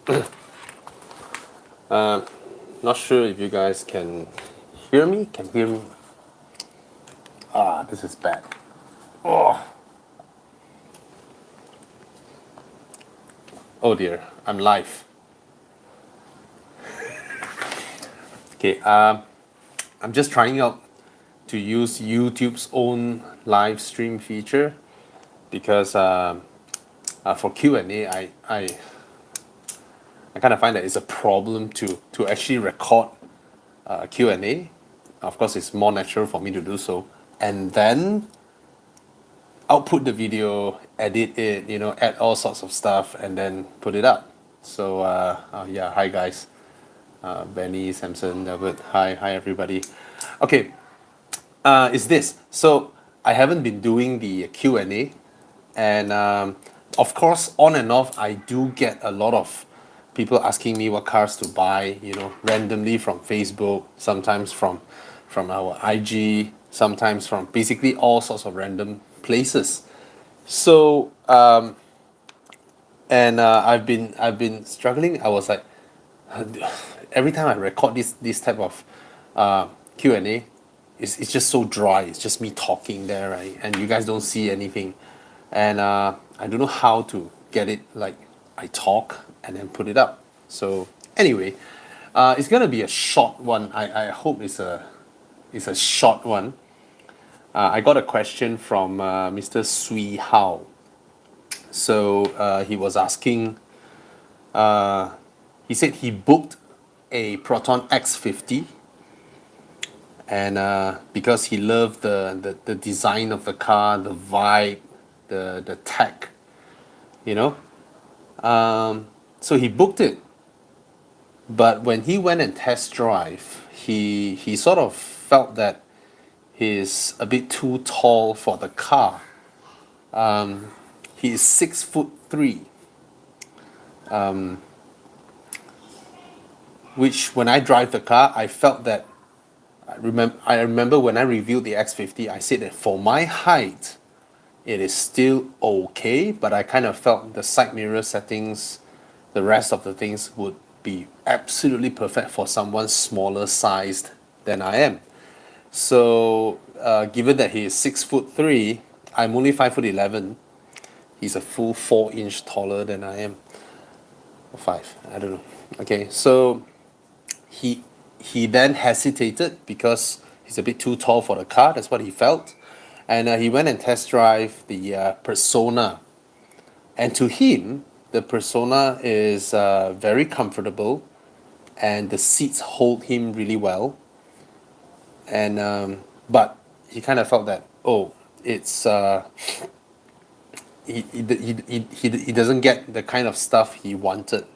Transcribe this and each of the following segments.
Not sure if you guys can hear me. Can hear me? This is bad. Oh, oh dear, I'm live. Okay, I'm just trying out to use YouTube's own live stream feature because for Q&A, I kind of find that it's a problem to actually record Q&A. Of course, it's more natural for me to do so, and then output the video, edit it, add all sorts of stuff, and then put it up. So yeah, hi guys, Benny, Samson, Albert, hi everybody. Okay, is this so? I haven't been doing the Q&A, and of course, on and off, I do get a lot of people asking me what cars to buy. Randomly from Facebook, sometimes from our IG, sometimes from basically all sorts of random places. So and I've been struggling. I was like, every time I record this type of Q&A, it's just so dry. It's just me talking there, right? And you guys don't see anything, and I don't know how to get it like I talk and then put it up. So anyway, it's gonna be a short one. I hope it's a short one. I got a question from Mr. Sui Hao. So he was asking. He said he booked a Proton X50, and because he loved the design of the car, the vibe, the tech, you know. So he booked it, but when he went and test drive, he sort of felt that he's a bit too tall for the car. He is 6'3", which when I drive the car, I felt that I remember when I reviewed the X50, I said that for my height, it is still okay, but I kind of felt the side mirror settings, the rest of the things would be absolutely perfect for someone smaller sized than I am. So, given that he is 6'3", I'm only 5'11". He's a full 4 inch taller than I am, or five. I don't know. Okay, so he he then hesitated because he's a bit too tall for the car. That's what he felt, and he went and test drive the Persona. And to him, the Persona is very comfortable, and the seats hold him really well. And but he kind of felt that, oh, it's he doesn't get the kind of stuff he wanted.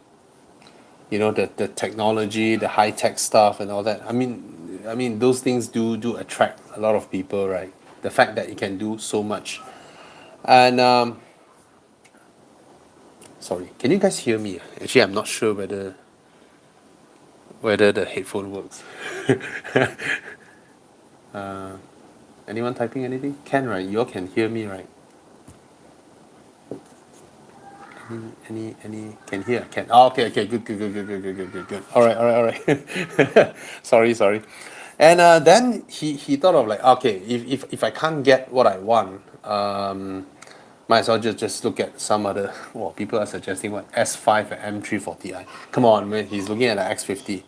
The technology, the high tech stuff, and all that. I mean those things do attract a lot of people, right? The fact that it can do so much. And sorry, can you guys hear me? Actually, I'm not sure whether the headphone works. Anyone typing anything? Can, right? You all can hear me, right? Any can hear? Can. Oh, okay, good. All right. Sorry. And then he thought of like, okay, if I can't get what I want, might as well just look at some other. Well, people are suggesting what S5 and M340i. Come on, man, he's looking at the X50,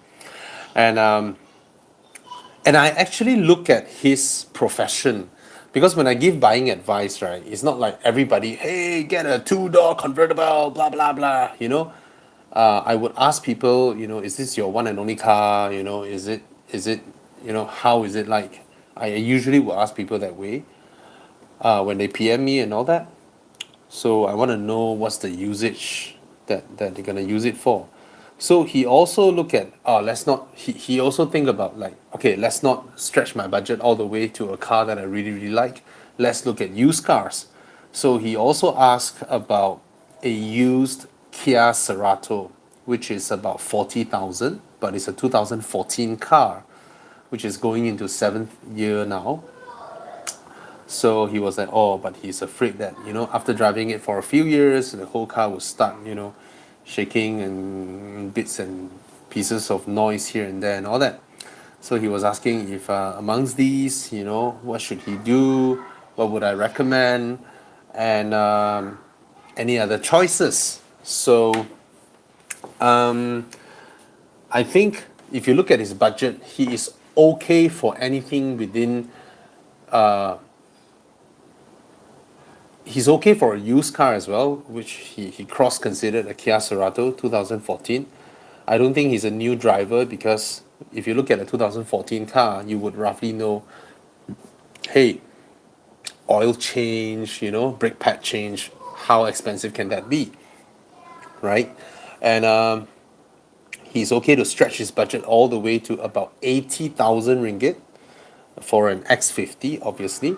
and I actually look at his profession, because when I give buying advice, right, it's not like everybody, hey, get a two-door convertible, blah blah blah. I would ask people, is this your one and only car? Is it how is it like? I usually will ask people that way when they PM me and all that. So I want to know what's the usage that they're gonna use it for. So he also look at let's not he also think about like, okay, let's not stretch my budget all the way to a car that I really really like. Let's look at used cars. So he also asked about a used Kia Cerato, which is about 40,000, but it's a 2014 car, which is going into seventh year now. So he was like, oh, but he's afraid that, after driving it for a few years, the whole car will start, shaking and bits and pieces of noise here and there and all that. So he was asking if amongst these, what should he do? What would I recommend? And any other choices? So I think if you look at his budget, he is okay for anything within. He's okay for a used car as well, which he cross considered a Kia Cerato 2014. I don't think he's a new driver because if you look at a 2014 car, you would roughly know, hey, oil change, brake pad change, how expensive can that be, right? And he's okay to stretch his budget all the way to about 80,000 ringgit for an X50, obviously.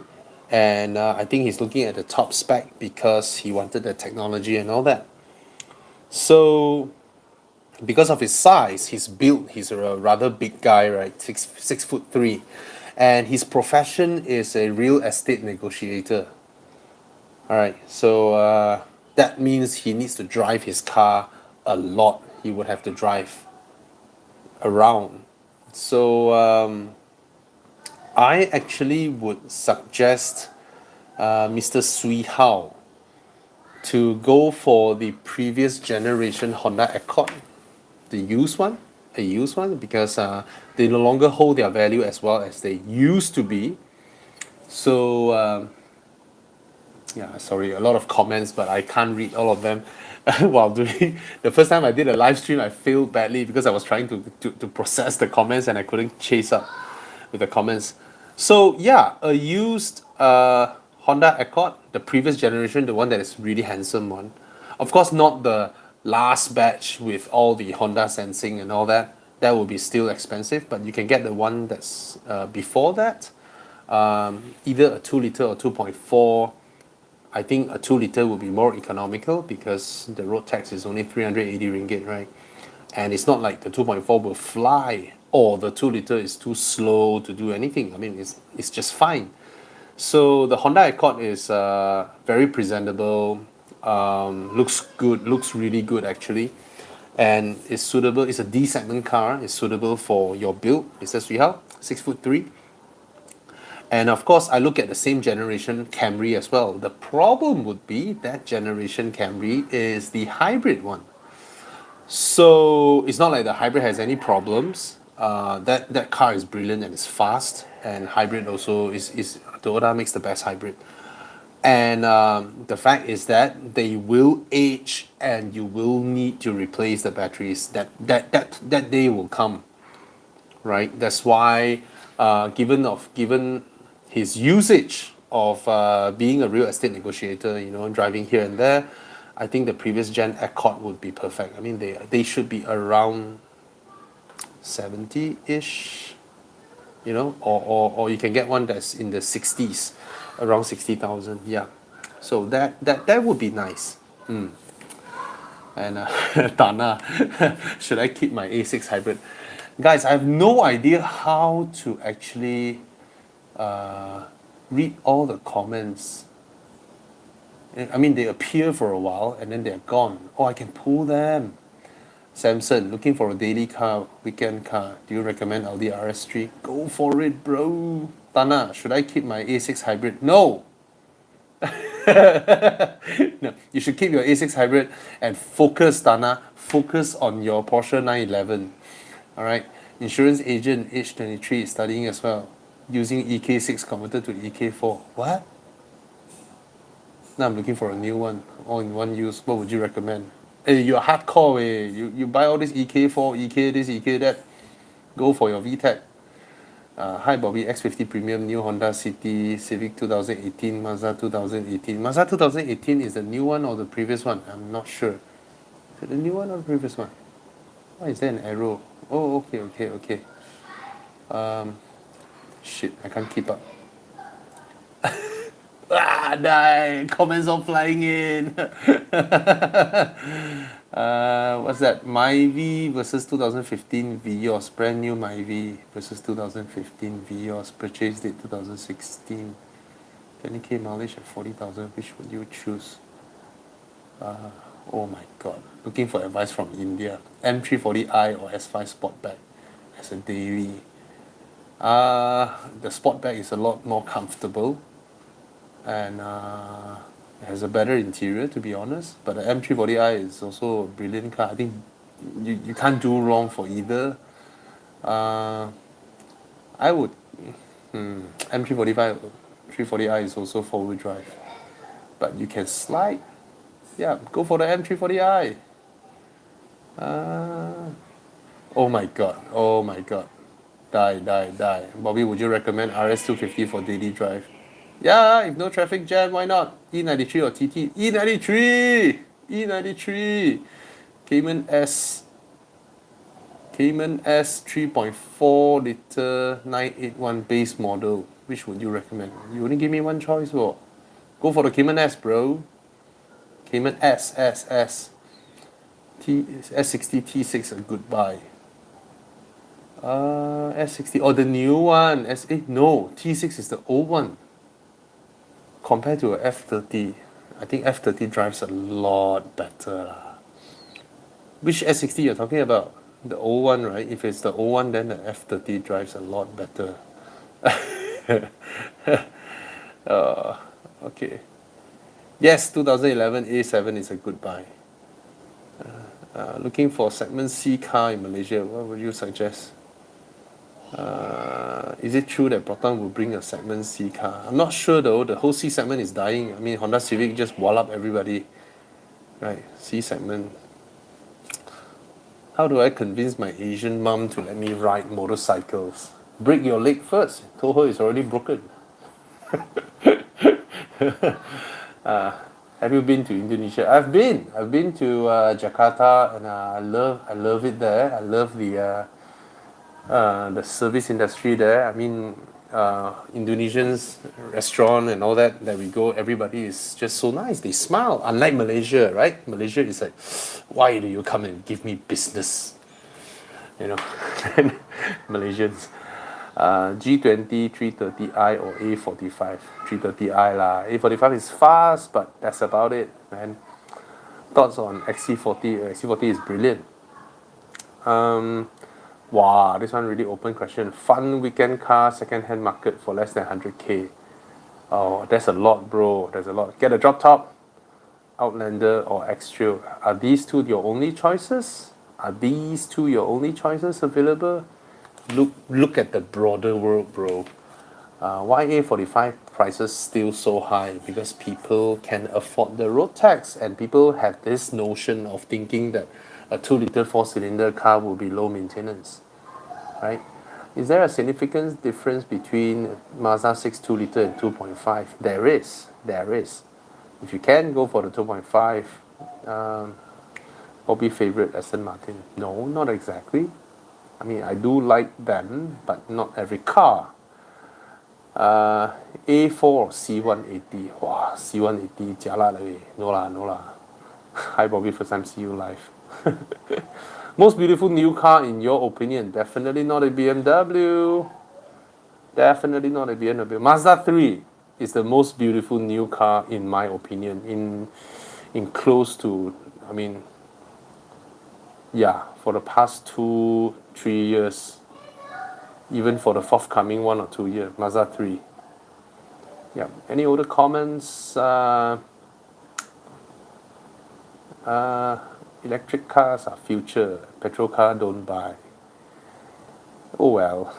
And I think he's looking at the top spec because he wanted the technology and all that. So, because of his size, his build, he's a rather big guy, right? 6'3", and his profession is a real estate negotiator. All right, so that means he needs to drive his car a lot. He would have to drive around. So I actually would suggest Mr. Sui Hao to go for the previous generation Honda Accord, the used one, because they no longer hold their value as well as they used to be. So yeah, sorry, a lot of comments, but I can't read all of them. While doing the first time I did a live stream, I failed badly because I was trying to process the comments and I couldn't chase up with the comments. So yeah, a used Honda Accord, the previous generation, the one that is really handsome one. Of course, not the last batch with all the Honda sensing and all that. That will be still expensive, but you can get the one that's before that. Either a 2 liter or 2.4. I think a 2 liter would be more economical because the road tax is only 380 ringgit, right? And it's not like the 2.4 will fly or the 2 liter is too slow to do anything. I mean, it's just fine. So the Honda Accord is very presentable, looks good, looks really good actually, and is suitable. It's a D segment car. It's suitable for your build. It says we have 6'3". And of course, I look at the same generation Camry as well. The problem would be that generation Camry is the hybrid one. So it's not like the hybrid has any problems. That car is brilliant and it's fast. And hybrid also is Toyota makes the best hybrid. And the fact is that they will age and you will need to replace the batteries. That day will come, right? That's why, given his usage of being a real estate negotiator, driving here and there, I think the previous gen Accord would be perfect. I mean, they should be around 70-ish, or you can get one that's in the 60s, around 60,000. Yeah, so that would be nice. And Tana, should I keep my A6 hybrid? Guys, I have no idea how to actually read all the comments. I mean, they appear for a while and then they're gone. Oh, I can pull them. Samson, looking for a daily car, weekend car. Do you recommend Audi RS3? Go for it, bro. Tana, should I keep my A6 hybrid? No. No, you should keep your A6 hybrid and focus, Tana. Focus on your Porsche 911. All right. Insurance agent, age 23, studying as well. Using EK6 converted to EK4. What? Now I'm looking for a new one, all in one use. What would you recommend? Hey, you're hardcore, eh? You buy all this EK4, EK this, EK that. Go for your VTEC. Hi Bobby, X50 Premium, new Honda City, Civic 2018, Mazda 2018. Mazda 2018 is the new one or the previous one? I'm not sure. Is it the new one or the previous one? Why is there an arrow? Oh, okay. Shit, I can't keep up. Die! Comments are flying in. What's that? Myvi versus 2015 Vios. Brand new Myvi versus 2015 Vios. Purchase date 2016. 20k mileage at 40,000. Which would you choose? Oh my god. Looking for advice from India. M340i or S5 Sportback as a daily. The Sportback is a lot more comfortable and it has a better interior, to be honest. But the M340i is also a brilliant car. I think you can't do wrong for either. Uh, I would. M345, 340i is also four-wheel drive, but you can slide. Yeah, go for the M340i. Oh my god. Oh my god. Die. Bobby, would you recommend RS250 for daily drive? Yeah, if no traffic jam, why not? E93 or TT? E93! E93! Cayman S. Cayman S 3.4 liter 981 base model. Which would you recommend? You only give me one choice, bro. Go for the Cayman S, bro. Cayman S. S60 T6 a good buy. S60. Oh, the new one. No, T6 is the old one. Compared to a F30, I think F30 drives a lot better. Which S60 you're talking about? The old one, right? If it's the old one, then the F30 drives a lot better. Okay. Yes, 2011 A7 is a good buy. Looking for segment C car in Malaysia, what would you suggest? Is it true that Proton will bring a segment C car? I'm not sure though. The whole C segment is dying. I mean, Honda Civic just wall up everybody. Right, C segment. How do I convince my Asian mum to let me ride motorcycles? Break your leg first. Told her it's already broken. Have you been to Indonesia? I've been. I've been to Jakarta, and I love it there. I love the service industry there. I mean, Indonesians restaurant and all that we go, everybody is just so nice. They smile. Unlike Malaysia, right? Malaysia is like, why do you come and give me business? You know, Malaysians. G20, 330i or A45. 330i lah. A45 is fast, but that's about it, man. Thoughts on XC40? XC40 is brilliant. Wow, this one really open question. Fun weekend car, second-hand market for less than 100k. Oh, that's a lot, bro. There's a lot. Get a drop top, Outlander or X-Trail. Are these two your only choices? Are these two your only choices available? Look at the broader world, bro. Why A45 prices still so high? Because people can afford the road tax, and people have this notion of thinking that a 2-liter 4-cylinder car will be low maintenance, right? Is there a significant difference between Mazda 6 2-liter and 2.5? There is. If you can, go for the 2.5. Hobby favorite Aston Martin? No, not exactly. I mean, I do like them, but not every car. A4 or C180? Wow, C180 jialat leh. No lah. Hi Bobby, first time see you live. Most beautiful new car in your opinion? Definitely not a BMW. Definitely not a BMW. Mazda 3 is the most beautiful new car in my opinion. In close to, I mean, yeah, for the past 2-3 years, even for the forthcoming 1 or 2 years, Mazda 3. Yeah. Any other comments? Electric cars are future. Petrol car don't buy. Oh well.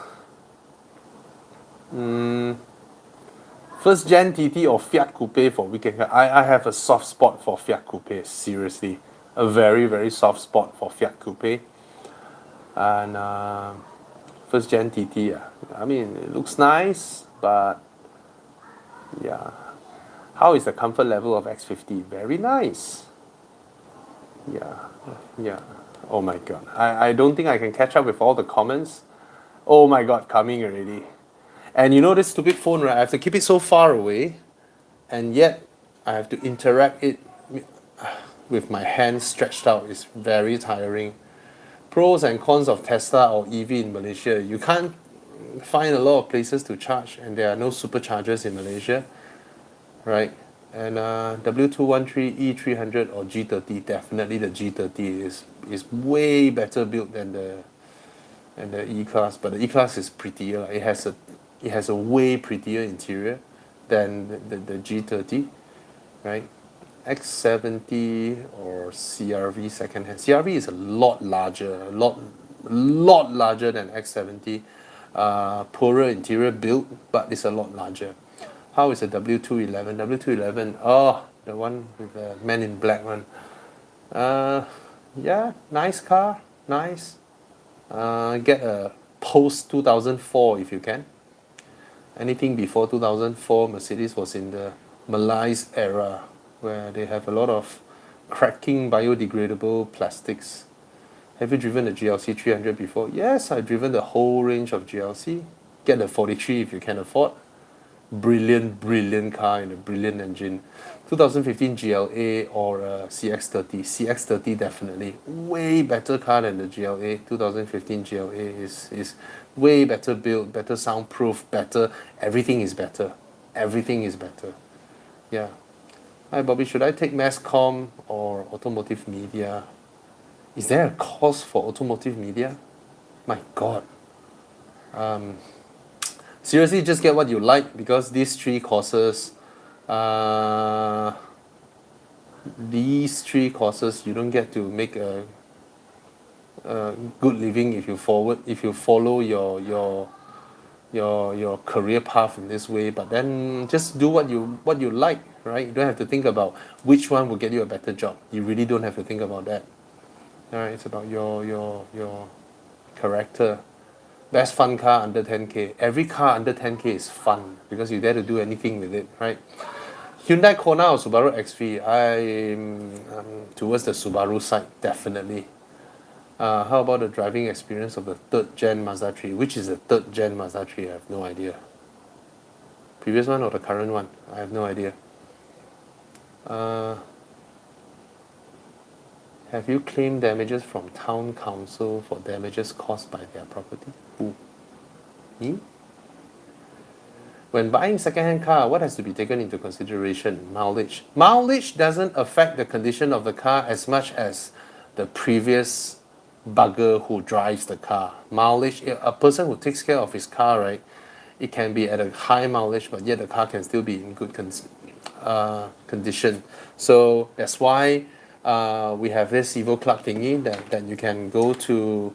First gen TT or Fiat Coupe for weekend car? I have a soft spot for Fiat Coupe. Seriously, a very very soft spot for Fiat Coupe. And first gen TT. I mean, it looks nice, but yeah. How is the comfort level of X50? Very nice. Yeah. Oh my god. I don't think I can catch up with all the comments. Oh my god, coming already. And you know this stupid phone, right? I have to keep it so far away, and yet I have to interact it with my hands stretched out. It's very tiring. Pros and cons of Tesla or EV in Malaysia. You can't find a lot of places to charge, and there are no superchargers in Malaysia, right? And W213, E300 or G30, definitely the G30 is way better built than the E-Class, but the E-Class is prettier. It has a way prettier interior than the G30, right? X70 or CRV secondhand. CRV is a lot larger, lot larger than X70. Poorer interior build, but it's a lot larger. How is a W211? W211, oh, the one with the man in black one. Yeah, nice car, nice. Get a post 2004 if you can. Anything before 2004, Mercedes was in the Malaise era, where they have a lot of cracking biodegradable plastics. Have you driven the GLC 300 before? Yes, I've driven the whole range of GLC. Get the 43 if you can afford. Brilliant, brilliant car and a brilliant engine. 2015 GLA or CX30. CX30 definitely. Way better car than the GLA. 2015 GLA is way better built, better soundproof, better. Everything is better. Everything is better. Yeah. Hi Bobby, should I take mass comm or automotive media? Is there a course for automotive media? My God. Seriously, just get what you like, because these three courses, you don't get to make a good living if you follow your career path in this way. But then just do what you like, right? You don't have to think about which one will get you a better job. You really don't have to think about that. All right, it's about your character. Best fun car under 10K. Every car under 10K is fun because you dare to do anything with it, right? Hyundai Kona or Subaru XV? I'm towards the Subaru side, definitely. How about the driving experience of the third gen Mazda 3? Which is the third gen Mazda 3? I have no idea. Previous one or the current one? I have no idea. Have you claimed damages from town council for damages caused by their property? Who? Me? When buying second-hand car, what has to be taken into consideration? Mileage. Mileage doesn't affect the condition of the car as much as the previous bugger who drives the car. Mileage, a person who takes care of his car, right? It can be at a high mileage, but yet the car can still be in good condition. So that's why we have this Evo Club thingy that you can go to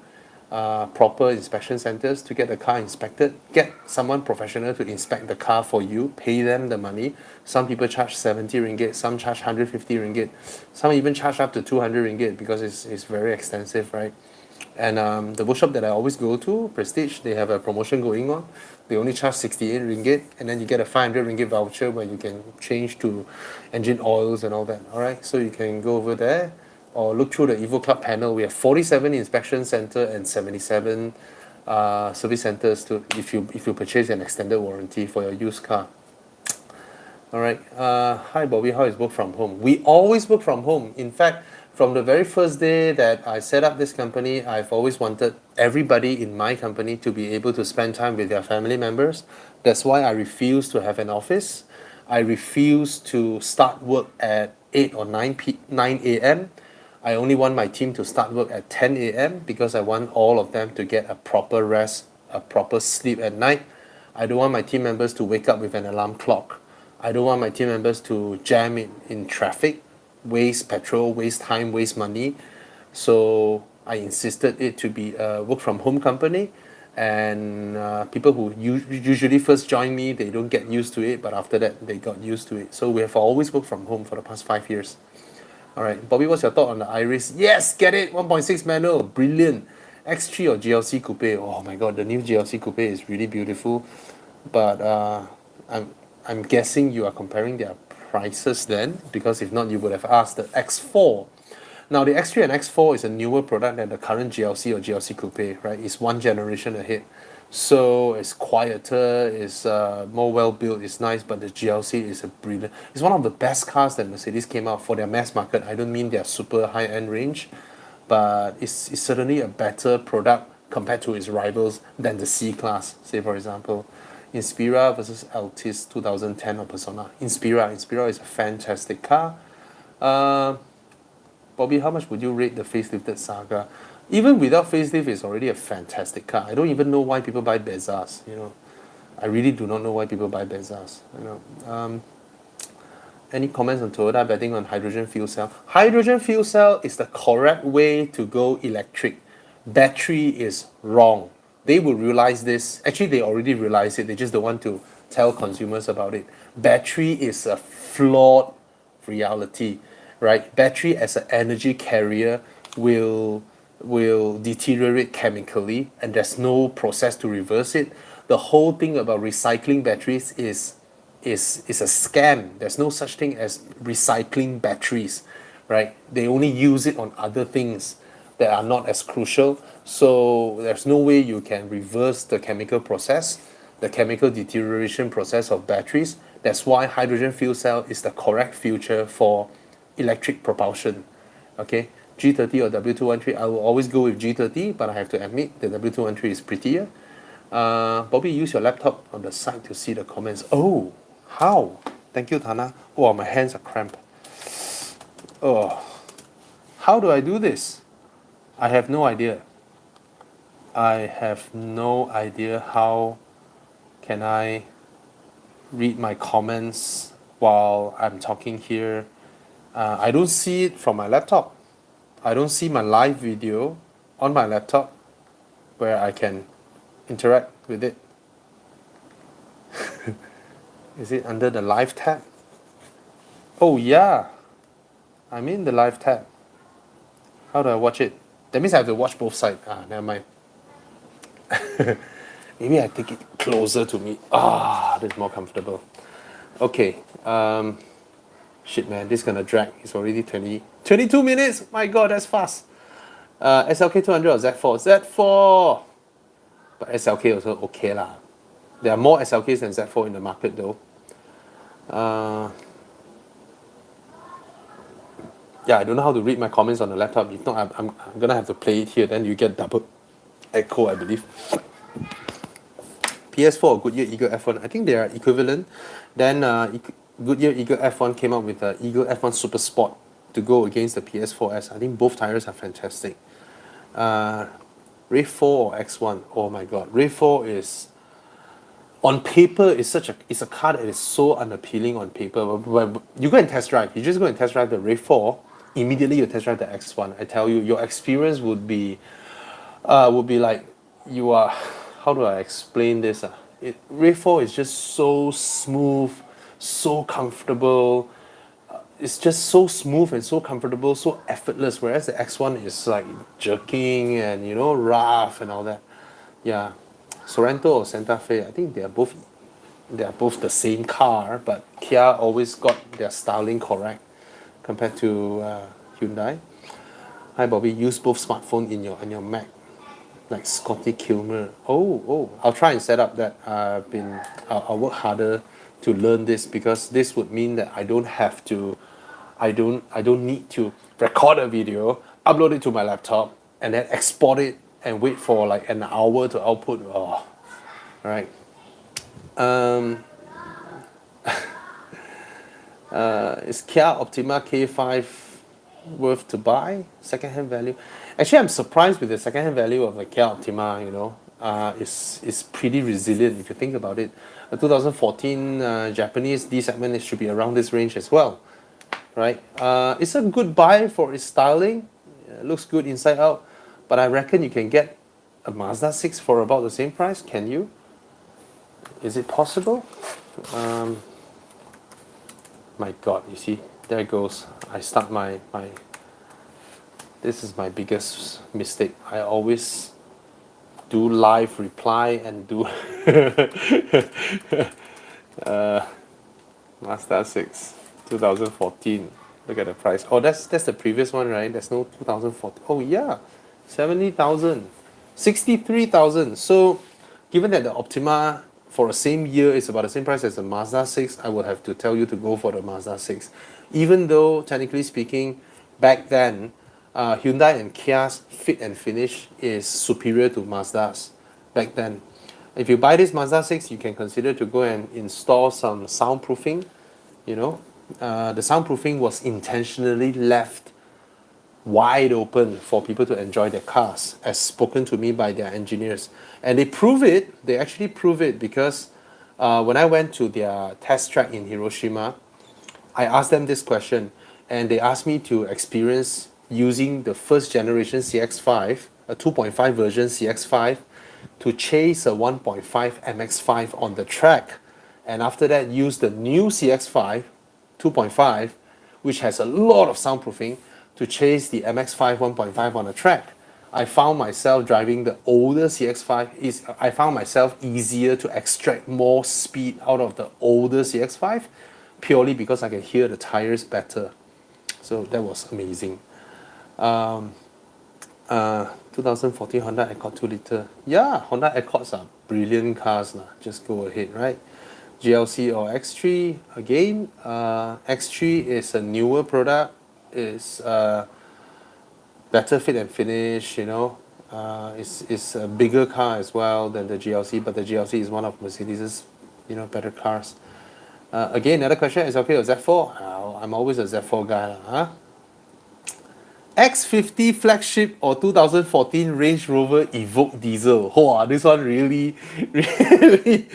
proper inspection centers to get the car inspected. Get someone professional to inspect the car for you. Pay them the money. Some people charge 70 ringgit. Some charge 150 ringgit. Some even charge up to 200 ringgit because it's very extensive, right? And the workshop that I always go to, Prestige, they have a promotion going on. They only charge 68 ringgit, and then you get a 500 ringgit voucher where you can change to engine oils and all that. All right, so you can go over there or look through the Evo Club panel. We have 47 inspection center and 77 service centers to if you purchase an extended warranty for your used car. All right. Hi Bobby, how is work from home? We always work from home. In fact, from the very first day that I set up this company, I've always wanted everybody in my company to be able to spend time with their family members. That's why I refuse to have an office. I refuse to start work at 8 or 9 a.m. I only want my team to start work at 10 a.m. because I want all of them to get a proper rest, a proper sleep at night. I don't want my team members to wake up with an alarm clock. I don't want my team members to jam in traffic, waste petrol, waste time, waste money. So I insisted it to be a work from home company. And people who usually first join me, they don't get used to it, but after that they got used to it. So we have always worked from home for the past 5 years. All right, Bobby, what's your thought on the aurizn? Yes, get it, 1.6 manual, brilliant. X3 or GLC Coupe? Oh my God, the new GLC Coupe is really beautiful. But I'm guessing you are comparing their prices then, because if not, you would have asked the X4. Now, the X3 and X4 is a newer product than the current GLC or GLC Coupe, right? It's one generation ahead. So it's quieter, it's more well-built, it's nice, but the GLC is a brilliant... It's one of the best cars that Mercedes came out for their mass market. I don't mean their super high-end range, but it's certainly a better product compared to its rivals than the C-Class, say for example. Inspira versus Altis 2010 or Persona. Inspira is a fantastic car. Uh, Bobby, how much would you rate the facelifted Saga? Even without facelift, it's already a fantastic car. I don't even know why people buy Bezas. I really do not know why people buy Bezas. Any comments on Toyota betting on hydrogen fuel cell? Hydrogen fuel cell is the correct way to go electric. Battery is wrong. They will realize this. Actually, they already realize it. They just don't want to tell consumers about it. Battery is a flawed reality, right? Battery as an energy carrier will deteriorate chemically, and there's no process to reverse it. The whole thing about recycling batteries is a scam. There's no such thing as recycling batteries, right? They only use it on other things that are not as crucial. So there's no way you can reverse the chemical process, the chemical deterioration process of batteries. That's why hydrogen fuel cell is the correct future for electric propulsion. Okay, G30 or W213, I will always go with G30, but I have to admit the W213 is prettier. Bobby, use your laptop on the side to see the comments. Oh, how? Thank you, Tana. Oh, my hands are cramped. Oh, how do I do this? I have no idea. I have no idea how can I read my comments while I'm talking here. I don't see it from my laptop. I don't see my live video on my laptop where I can interact with it. Is it under the live tab? Oh yeah, I'm in the live tab. How do I watch it? That means I have to watch both sides. Never mind. Maybe I take it closer to me. This is more comfortable. Okay. Shit, man, this is gonna drag. It's already 22 minutes. My God, that's fast. SLK 200 or Z4? Z4. But SLK also okay lah. There are more SLKs than Z4 in the market though. Yeah, I don't know how to read my comments on the laptop. If not, I'm gonna have to play it here. Then you get double echo, I believe. PS4 or Goodyear Eagle F1, I think they are equivalent. Then Goodyear Eagle F1 came out with the Eagle F1 Super Sport to go against the PS4S. I think both tires are fantastic. Ray 4 or X1, oh my God. Ray 4 is, on paper, it's a car that is so unappealing on paper. But you go and test drive. You just go and test drive the Ray 4. Immediately you test drive the X1. I tell you, your experience would be like you are. How do I explain this? Ray 4 is just so smooth, so comfortable. It's just so smooth and so comfortable, so effortless. Whereas the X1 is like jerking and rough and all that. Yeah, Sorento or Santa Fe. I think they are both the same car, but Kia always got their styling correct compared to Hyundai. Hi Bobby, use both smartphone in your Mac, like Scotty Kilmer. Oh, I'll try and set up that. I'll work harder to learn this, because this would mean that I don't need to record a video, upload it to my laptop, and then export it and wait for like an hour to output. Oh, right. Is Kia Optima K5 worth to buy? Second-hand value. Actually, I'm surprised with the second-hand value of a Kia Optima. It's pretty resilient if you think about it. A 2014 Japanese D segment, it should be around this range as well, right? It's a good buy for its styling. It looks good inside out, but I reckon you can get a Mazda 6 for about the same price. Can you? Is it possible? My God, you see, there it goes. I start my this is my biggest mistake. I always do live reply and do Mazda 6 2014. Look at the price. Oh, that's the previous one, right? There's no 2014. Oh yeah, 70,000, 63,000. So given that the Optima for the same year is about the same price as the Mazda 6, I would have to tell you to go for the Mazda 6. Even though, technically speaking, back then, Hyundai and Kia's fit and finish is superior to Mazda's back then. If you buy this Mazda 6, you can consider to go and install some soundproofing. You know, the soundproofing was intentionally left wide open for people to enjoy their cars, as spoken to me by their engineers. And they prove it, they actually prove it because when I went to their test track in Hiroshima, I asked them this question, and they asked me to experience using the first generation CX5, a 2.5 version CX5, to chase a 1.5 MX5 on the track. And after that, use the new CX5 2.5, which has a lot of soundproofing, to chase the MX5 1.5 on the track. I found myself driving the older CX5. I found myself easier to extract more speed out of the older CX5 purely because I can hear the tires better. So that was amazing. 2014 Honda Accord 2 liter. Yeah, Honda Accords are brilliant cars. Just go ahead, right? GLC or X3. Again, X3 is a newer product. It's better fit and finish, you know. It's a bigger car as well than the GLC, but the GLC is one of Mercedes's, you know, better cars. Again, another question is okay, a Z4? I'm always a Z4 guy, huh? X50 flagship or 2014 Range Rover Evoque diesel? Wow, this one really, really,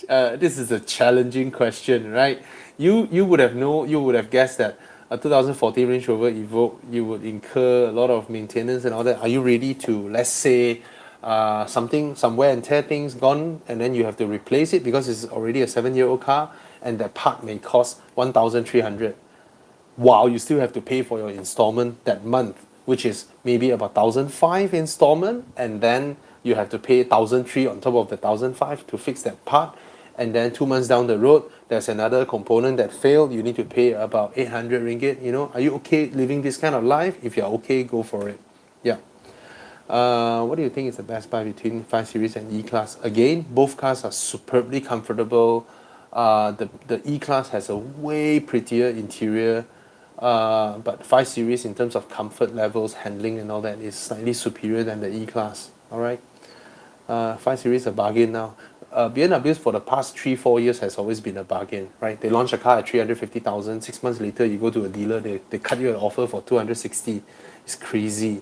this is a challenging question, right? You would have guessed that a 2014 Range Rover Evoque, you would incur a lot of maintenance and all that. Are you ready to, let's say, some wear and tear things gone, and then you have to replace it because it's already a 7-year-old car, and that part may cost 1,300. While you still have to pay for your installment that month, which is maybe about 1,500 installment, and then you have to pay 1,300 on top of the 1,500 to fix that part, and then 2 months down the road there's another component that failed, you need to pay about 800 ringgit. You know, are you okay living this kind of life? If you're okay, go for it. Yeah. What do you think is the best buy between 5 Series and E-Class? Again, both cars are superbly comfortable. The E-Class has a way prettier interior, but 5 Series in terms of comfort levels, handling and all that is slightly superior than the E-Class. Alright, 5 Series a bargain now. BMWs for the past 3-4 years has always been a bargain, right? They launch a car at 350,000, 6 months later you go to a dealer, they cut you an offer for 260. It's crazy.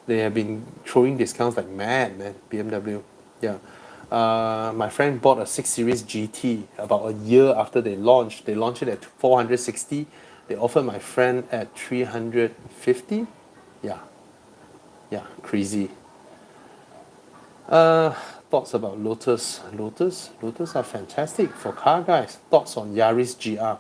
They have been throwing discounts like mad, man. BMW. Yeah. My friend bought a 6 Series GT about a year after they launched. They launched it at 460. They offered my friend at 350. Yeah. Yeah, crazy. Thoughts about Lotus. Lotus are fantastic for car guys. Thoughts on Yaris GR.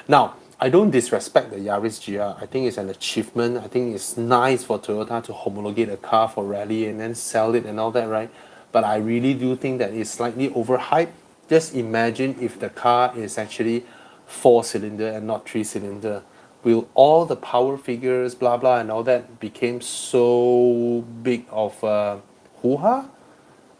Now, I don't disrespect the Yaris GR. I think it's an achievement. I think it's nice for Toyota to homologate a car for rally and then sell it and all that, right? But I really do think that it's slightly overhyped. Just imagine if the car is actually 4-cylinder and not 3-cylinder. Will all the power figures, blah blah, and all that became so big of hoo-ha?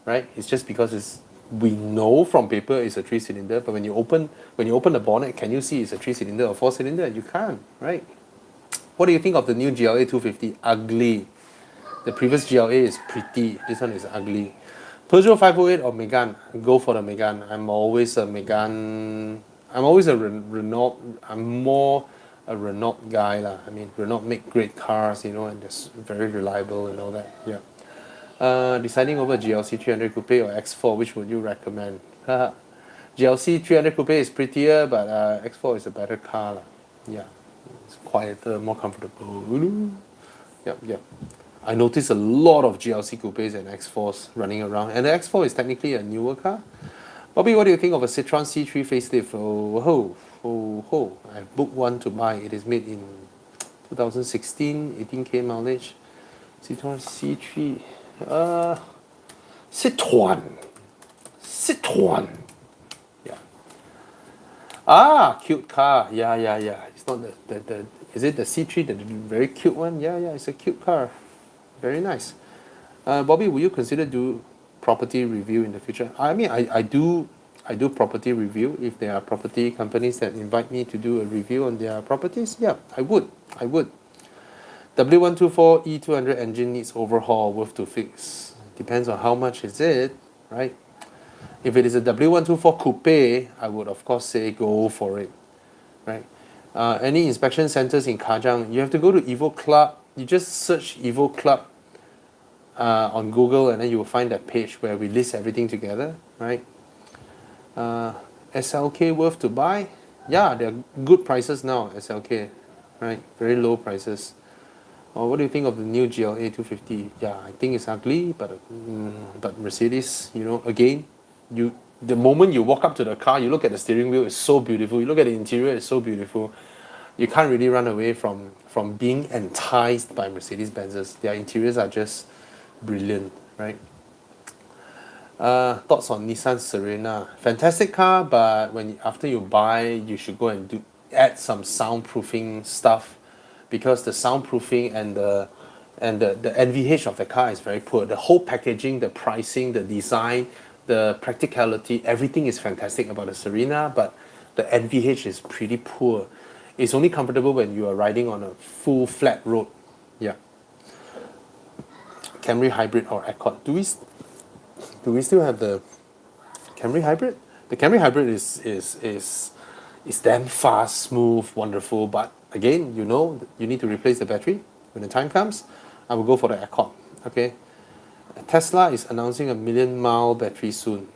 Right? It's just because we know from paper it's a 3-cylinder, but when you open the bonnet, can you see it's a 3-cylinder or 4-cylinder? You can't, right? What do you think of the new GLA 250? Ugly. The previous GLA is pretty. This one is ugly. Peugeot 508 or Megane? Go for the Megane. I'm always a Megane. I'm always a Renault. I'm more a Renault guy lah. I mean, Renault make great cars, you know, and they're very reliable and all that. Yeah. Deciding over GLC 300 Coupe or X4, which would you recommend? GLC 300 Coupe is prettier, but X4 is a better car lah. Yeah. It's quieter, more comfortable. Yep, yep. I noticed a lot of GLC coupes and X4s running around, and the X4 is technically a newer car. Bobby, what do you think of a Citroen C3 facelift? I booked one to buy. It is made in 2016, 18k mileage. Citroen C3. Citroen. Yeah. Cute car. Yeah. It's not the is it the C3, the very cute one? Yeah, it's a cute car. Very nice. Bobby, will you consider do property review in the future? I mean, I do property review. If there are property companies that invite me to do a review on their properties, yeah, I would. W124 E200 engine needs overhaul, worth to fix. Depends on how much is it, right? If it is a W124 coupe, I would of course say go for it, right? Any inspection centers in Kajang, you have to go to Evo Club. You just search Evo Club on Google, and then you will find that page where we list everything together, right? SLK worth to buy? Yeah, they're good prices now, SLK, right? Very low prices. What do you think of the new GLA 250? Yeah, I think it's ugly, but Mercedes, again, the moment you walk up to the car, you look at the steering wheel, it's so beautiful. You look at the interior, it's so beautiful. You can't really run away from being enticed by Mercedes Benzes. Their interiors are just brilliant, right? Thoughts on Nissan Serena? Fantastic car, but after you buy, you should go and add some soundproofing stuff, because the soundproofing and the NVH of the car is very poor. The whole packaging, the pricing, the design, the practicality, everything is fantastic about the Serena, but the NVH is pretty poor. It's only comfortable when you are riding on a full flat road. Yeah. Camry Hybrid or Accord. Do we still have the Camry Hybrid? The Camry Hybrid is damn fast, smooth, wonderful. But again, you need to replace the battery when the time comes. I will go for the Accord. Okay. Tesla is announcing a 1,000,000-mile battery soon.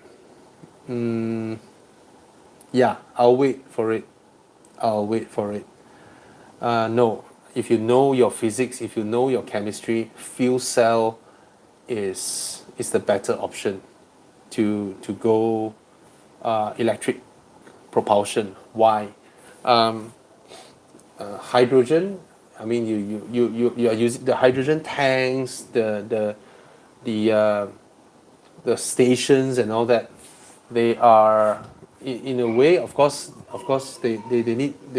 Yeah, I'll wait for it. No, if you know your physics, if you know your chemistry, fuel cell is the better option to go electric propulsion. Why? Hydrogen. I mean, you are using the hydrogen tanks, the stations and all that. They are in a way, of course, they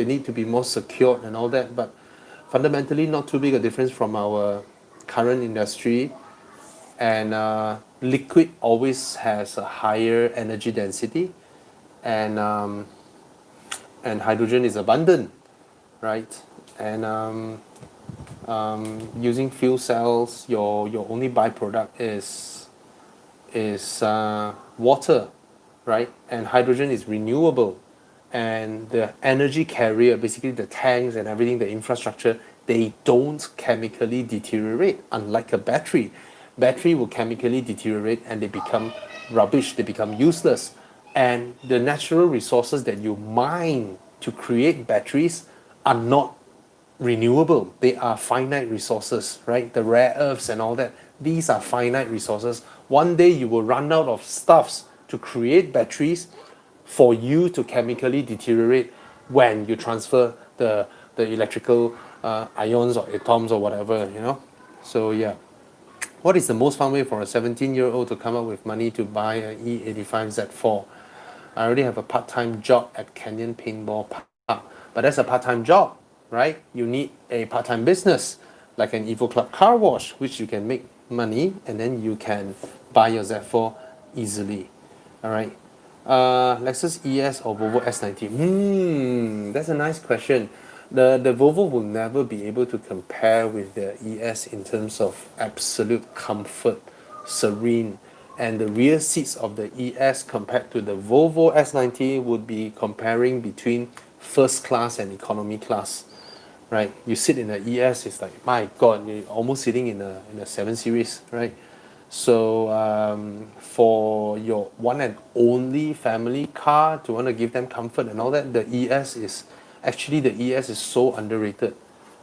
need to be more secured and all that, but fundamentally not too big a difference from our current industry. And liquid always has a higher energy density, and hydrogen is abundant, right? And using fuel cells, your only byproduct is water, right? And hydrogen is renewable, and the energy carrier, basically the tanks and everything, the infrastructure, they don't chemically deteriorate, unlike a battery. Battery will chemically deteriorate and they become rubbish, they become useless. And the natural resources that you mine to create batteries are not renewable. They are finite resources, right? The rare earths and all that. These are finite resources. One day you will run out of stuffs to create batteries for you to chemically deteriorate when you transfer the electrical ions or atoms or whatever. So yeah. What is the most fun way for a 17-year-old to come up with money to buy an E85 Z4? I already have a part-time job at Canyon Paintball Park. But that's a part-time job, right? You need a part-time business, like an Evo Club car wash, which you can make money and then you can buy your Z4 easily. All right. Lexus ES or Volvo S90? That's a nice question. The Volvo will never be able to compare with the ES in terms of absolute comfort, serene, and the rear seats of the ES compared to the Volvo S90 would be comparing between first class and economy class, right? You sit in the ES, it's like, my God, you're almost sitting in a 7 Series, right? So for your one and only family car, to want to give them comfort and all that, the ES is so underrated.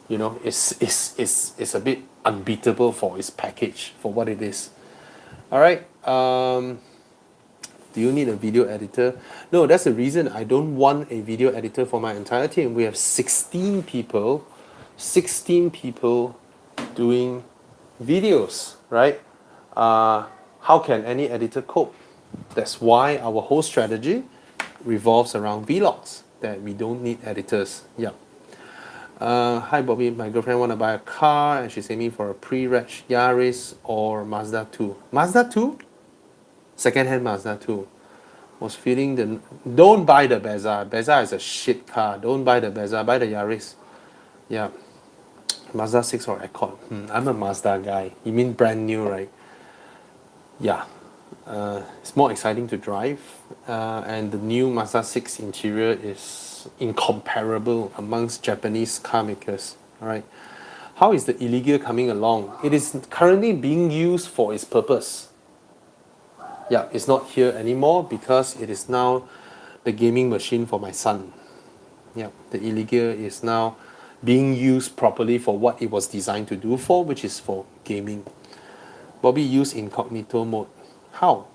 It's a bit unbeatable for its package, for what it is. All right. Do you need a video editor? No, that's the reason I don't want a video editor for my entire team. We have 16 people doing videos, right? How can any editor cope? That's why our whole strategy revolves around vlogs, that we don't need editors. Yeah. Hi Bobby, my girlfriend want to buy a car and she's aiming for a pre-reg Yaris or Mazda 2. Mazda 2? Secondhand Mazda 2. Was feeling don't buy the Beza. Beza is a shit car. Don't buy the Beza, buy the Yaris. Yeah. Mazda 6 or Accord. I'm a Mazda guy. You mean brand new, right? Yeah. It's more exciting to drive, and the new Mazda 6 interior is incomparable amongst Japanese car makers. All right, how is the illegal coming along? It is currently being used for its purpose. Yeah, it's not here anymore because it is now the gaming machine for my son. Yeah, the illegal is now being used properly for what it was designed to do for, which is for gaming. Bobby used incognito mode. How?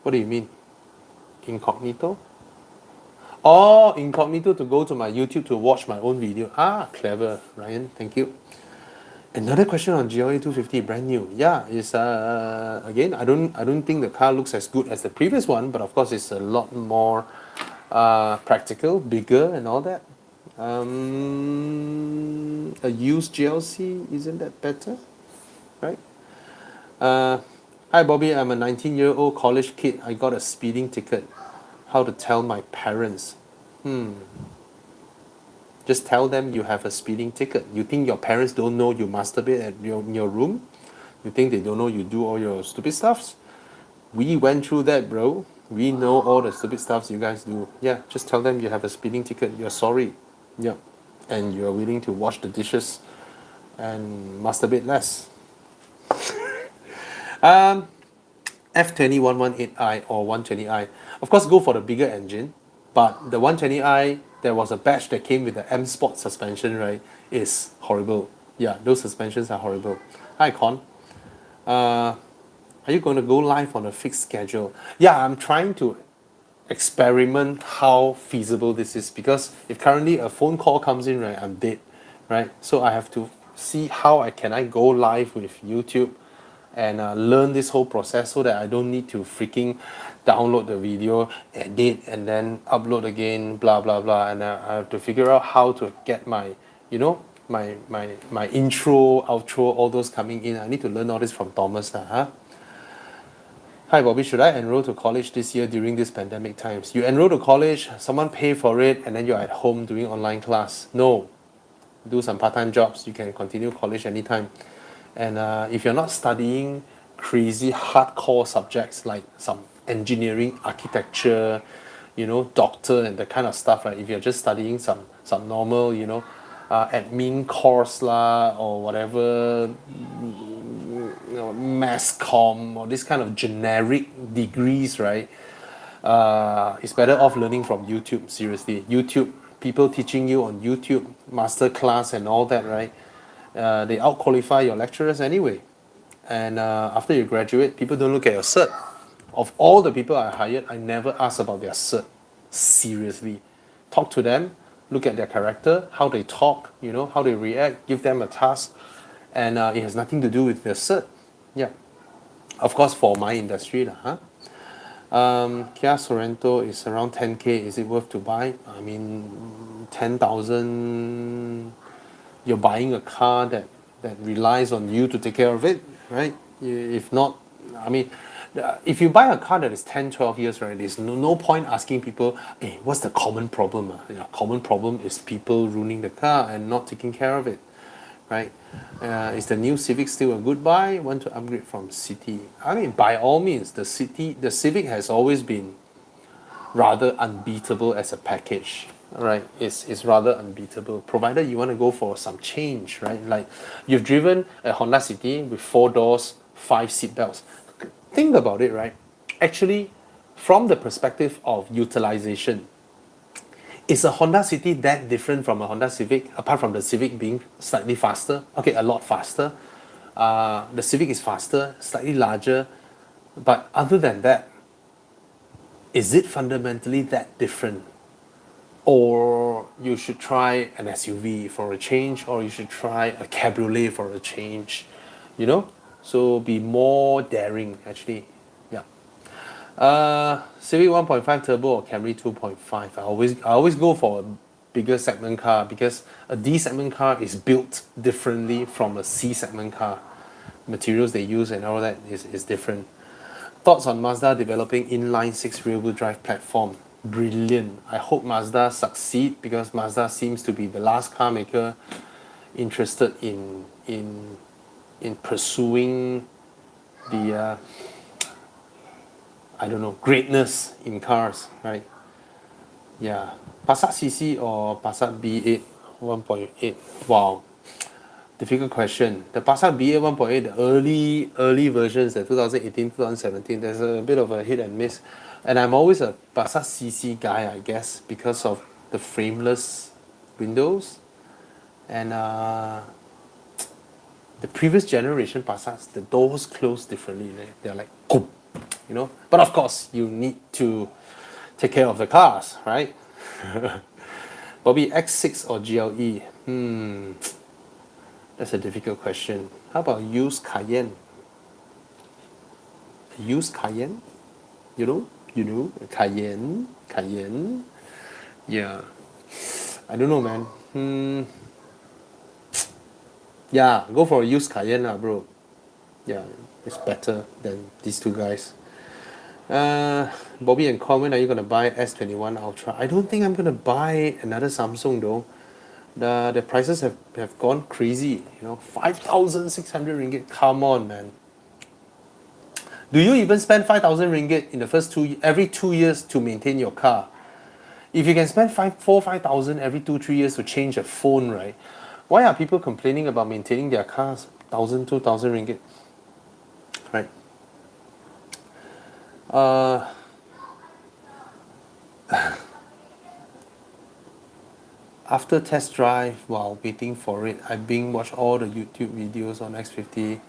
What do you mean? Incognito? Oh, incognito to go to my YouTube to watch my own video. Ah, clever, Ryan. Thank you. Another question on GLA 250, brand new. Yeah, it's again, I don't think the car looks as good as the previous one, but of course it's a lot more practical, bigger, and all that. A used GLC, isn't that better? Right? Hi Bobby, I'm a 19-year-old college kid. I got a speeding ticket. How to tell my parents? Just tell them you have a speeding ticket. You think your parents don't know you masturbate in your room? You think they don't know you do all your stupid stuffs? We went through that, bro. We know all the stupid stuffs you guys do. Yeah, just tell them you have a speeding ticket. You're sorry. Yeah. And you're willing to wash the dishes and masturbate less. F20118i or 120i. Of course, go for the bigger engine, but the 120i, there was a batch that came with the M Sport suspension, right? Is horrible. Yeah, those suspensions are horrible. Hi, Con. Are you going to go live on a fixed schedule? Yeah, I'm trying to experiment how feasible this is because if currently a phone call comes in, right, I'm dead, right? So I have to see how I go live with YouTube and learn this whole process so that I don't need to freaking download the video, edit, and then upload again, blah blah blah, and I have to figure out how to get my, my intro, outro, all those coming in. I need to learn all this from Thomas, huh? Hi Bobby, should I enroll to college this year during these pandemic times? You enroll to college, someone pay for it, and then you're at home doing online class. No, do some part-time jobs. You can continue college anytime. And if you're not studying crazy hardcore subjects like some engineering, architecture, doctor and that kind of stuff, right? If you're just studying some normal, admin course lah or whatever, mass comm or this kind of generic degrees, right? It's better off learning from YouTube. Seriously, YouTube, people teaching you on YouTube, master class and all that, right? They out-qualify your lecturers anyway. And after you graduate, people don't look at your cert. Of all the people I hired, I never asked about their cert. Seriously. Talk to them, look at their character, how they talk, how they react, give them a task. And it has nothing to do with their cert. Yeah. Of course, for my industry, Kia Sorento is around 10K. Is it worth to buy? I mean, 10,000. You're buying a car that relies on you to take care of it, right? If not, I mean, if you buy a car that is 10, 12 years, right, there's no point asking people, hey, what's the common problem? Common problem is people ruining the car and not taking care of it, right? Is the new Civic still a good buy? Want to upgrade from City? I mean, by all means, the Civic has always been rather unbeatable as a package, right? It's rather unbeatable, provided you want to go for some change, right? Like you've driven a Honda City with 4 doors, 5 seat belts. Think about it, right? Actually, from the perspective of utilization, is a Honda City that different from a Honda Civic, apart from the Civic being slightly faster? Okay, a lot faster. The Civic is faster, slightly larger, but other than that, is it fundamentally that different? Or you should try an SUV for a change, or you should try a cabriolet for a change, So be more daring, actually. Yeah. Civic 1.5 turbo or Camry 2.5. I always go for a bigger segment car because a D segment car is built differently from a C segment car. Materials they use and all that is different. Thoughts on Mazda developing inline 6 rear-wheel drive platform? Brilliant. I hope Mazda succeed because Mazda seems to be the last car maker interested in pursuing the I don't know, greatness in cars, right? Yeah. Passat CC or Passat B8 1.8? Wow. Difficult question. The Passat B8 1.8, the early versions, the 2018, 2017, there's a bit of a hit and miss. And I'm always a Passat CC guy, I guess, because of the frameless windows. And the previous generation Passats, the doors close differently. They're like, "Koop," you know. But of course, you need to take care of the cars, right? Bobby, X6 or GLE? That's a difficult question. How about used Cayenne? Used Cayenne? Cayenne. Yeah. I don't know, man. Yeah, go for a used Cayenne, bro. Yeah, it's better than these two guys. Bobby and Con, when are you gonna buy S21 Ultra? I don't think I'm gonna buy another Samsung though. The prices have gone crazy. 5,600 ringgit. Come on, man. Do you even spend 5,000 ringgit in the first every 2 years to maintain your car? If you can spend 5,000 every 2 3 years to change a phone, right? Why are people complaining about maintaining their cars 1,000 2,000 ringgit, right? After test drive, while waiting for it, I watch all the YouTube videos on X50.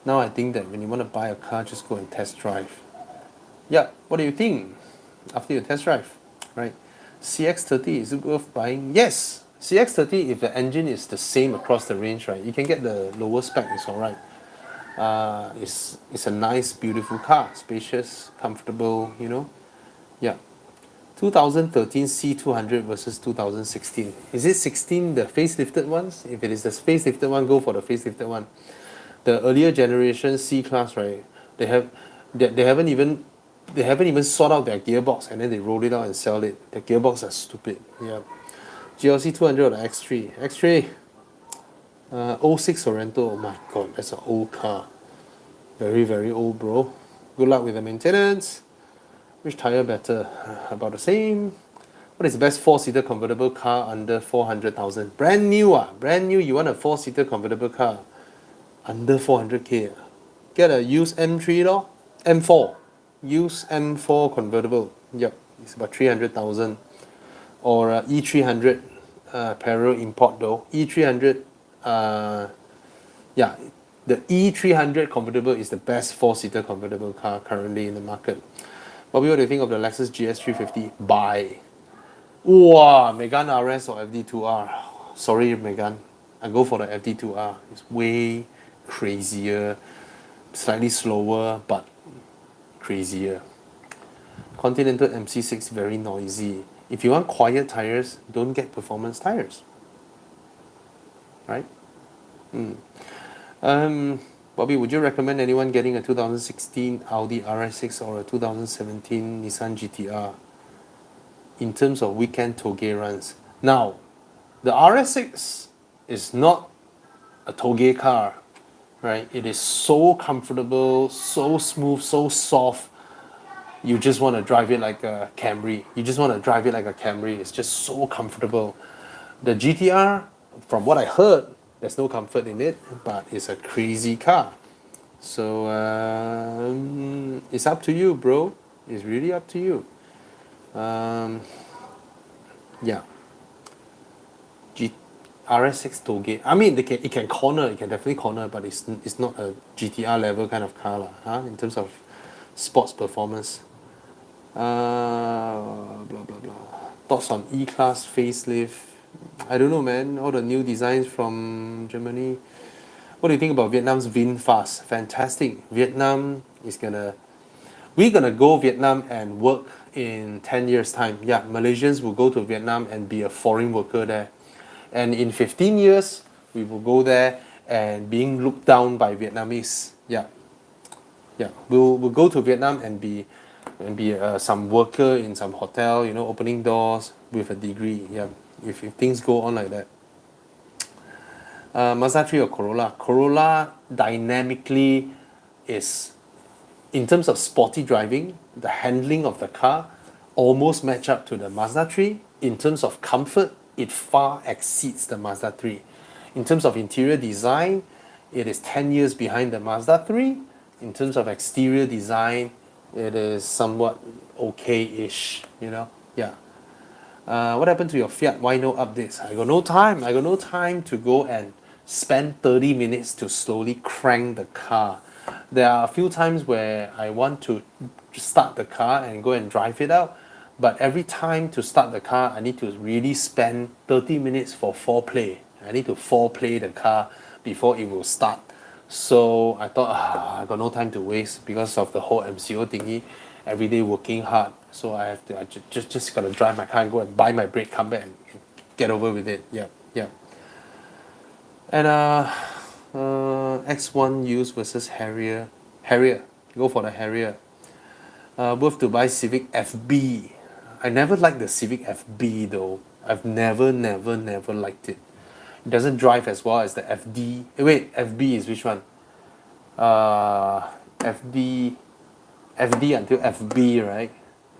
Now I think that when you want to buy a car, just go and test drive. Yeah, what do you think after you test drive, right? CX30, is it worth buying? Yes, CX30, if the engine is the same across the range, right, you can get the lower spec, it's alright. It's a nice, beautiful car, spacious, comfortable, Yeah. 2013 C200 versus 2016. Is it 16 the facelifted ones? If it is the facelifted one, go for the facelifted one. The earlier generation C class, right? They have they haven't even sorted out their gearbox and then they roll it out and sell it. The gearbox are stupid. Yeah. GLC 200 or the X3. X3. '06 Sorento. Oh my god, that's an old car. Very, very old, bro. Good luck with the maintenance. Which tire better? About the same. What is the best four-seater convertible car under 400,000? Brand new, brand new. You want a four-seater convertible car under 400k? Get a used M3 lor, M4, used M4 convertible. Yep, it's about 300,000. Or E300, parallel import though. E300, yeah, the E300 convertible is the best four-seater convertible car currently in the market. Bobby, what do you think of the Lexus GS350? Buy. Wow, Megane RS or FD2R? Sorry, Megane. I go for the FD2R. It's way crazier, slightly slower, but crazier. Continental MC6 very noisy. If you want quiet tires, don't get performance tires. Right? Bobby, would you recommend anyone getting a 2016 Audi RS6 or a 2017 Nissan GTR in terms of weekend toge runs? Now, the RS6 is not a toge car, right? It is so comfortable, so smooth, so soft. You just want to drive it like a Camry. It's just so comfortable. The GTR, from what I heard, there's no comfort in it, but it's a crazy car. So it's up to you, bro. It's really up to you. Yeah. RS6 toge. I mean, it can corner. It can definitely corner, but it's not a GTR level kind of car, in terms of sports performance. Blah blah blah. Thoughts on E-Class facelift? I don't know, man. All the new designs from Germany. What do you think about Vietnam's VinFast? Fantastic. We're gonna go Vietnam and work in 10 years time. Yeah, Malaysians will go to Vietnam and be a foreign worker there. And in 15 years, we will go there and being looked down by Vietnamese. Yeah. Yeah. We'll go to Vietnam and be some worker in some hotel, opening doors with a degree. Yeah. If things go on like that. Mazda 3 or Corolla? Corolla dynamically is in terms of sporty driving, the handling of the car almost match up to the Mazda 3. In terms of comfort, it far exceeds the Mazda 3. In terms of interior design, it is 10 years behind the Mazda 3. In terms of exterior design, it is somewhat okay-ish, you know? Yeah. What happened to your Fiat? Why no updates? I got no time. I got no time to go and spend 30 minutes to slowly crank the car. There are a few times where I want to start the car and go and drive it out, but every time to start the car, I need to really spend 30 minutes for foreplay. I need to foreplay the car before it will start. So I thought, I got no time to waste because of the whole MCO thingy. Every day working hard, so I have to. I just gotta drive my car and go and buy my brake, come back and get over with it. Yeah, yeah. And X1 used versus Harrier. Harrier, go for the Harrier. Worth to buy Civic FB. I never liked the Civic FB though. I've never liked it. It doesn't drive as well as the FD. Wait, FB is which one? FD until FB, right?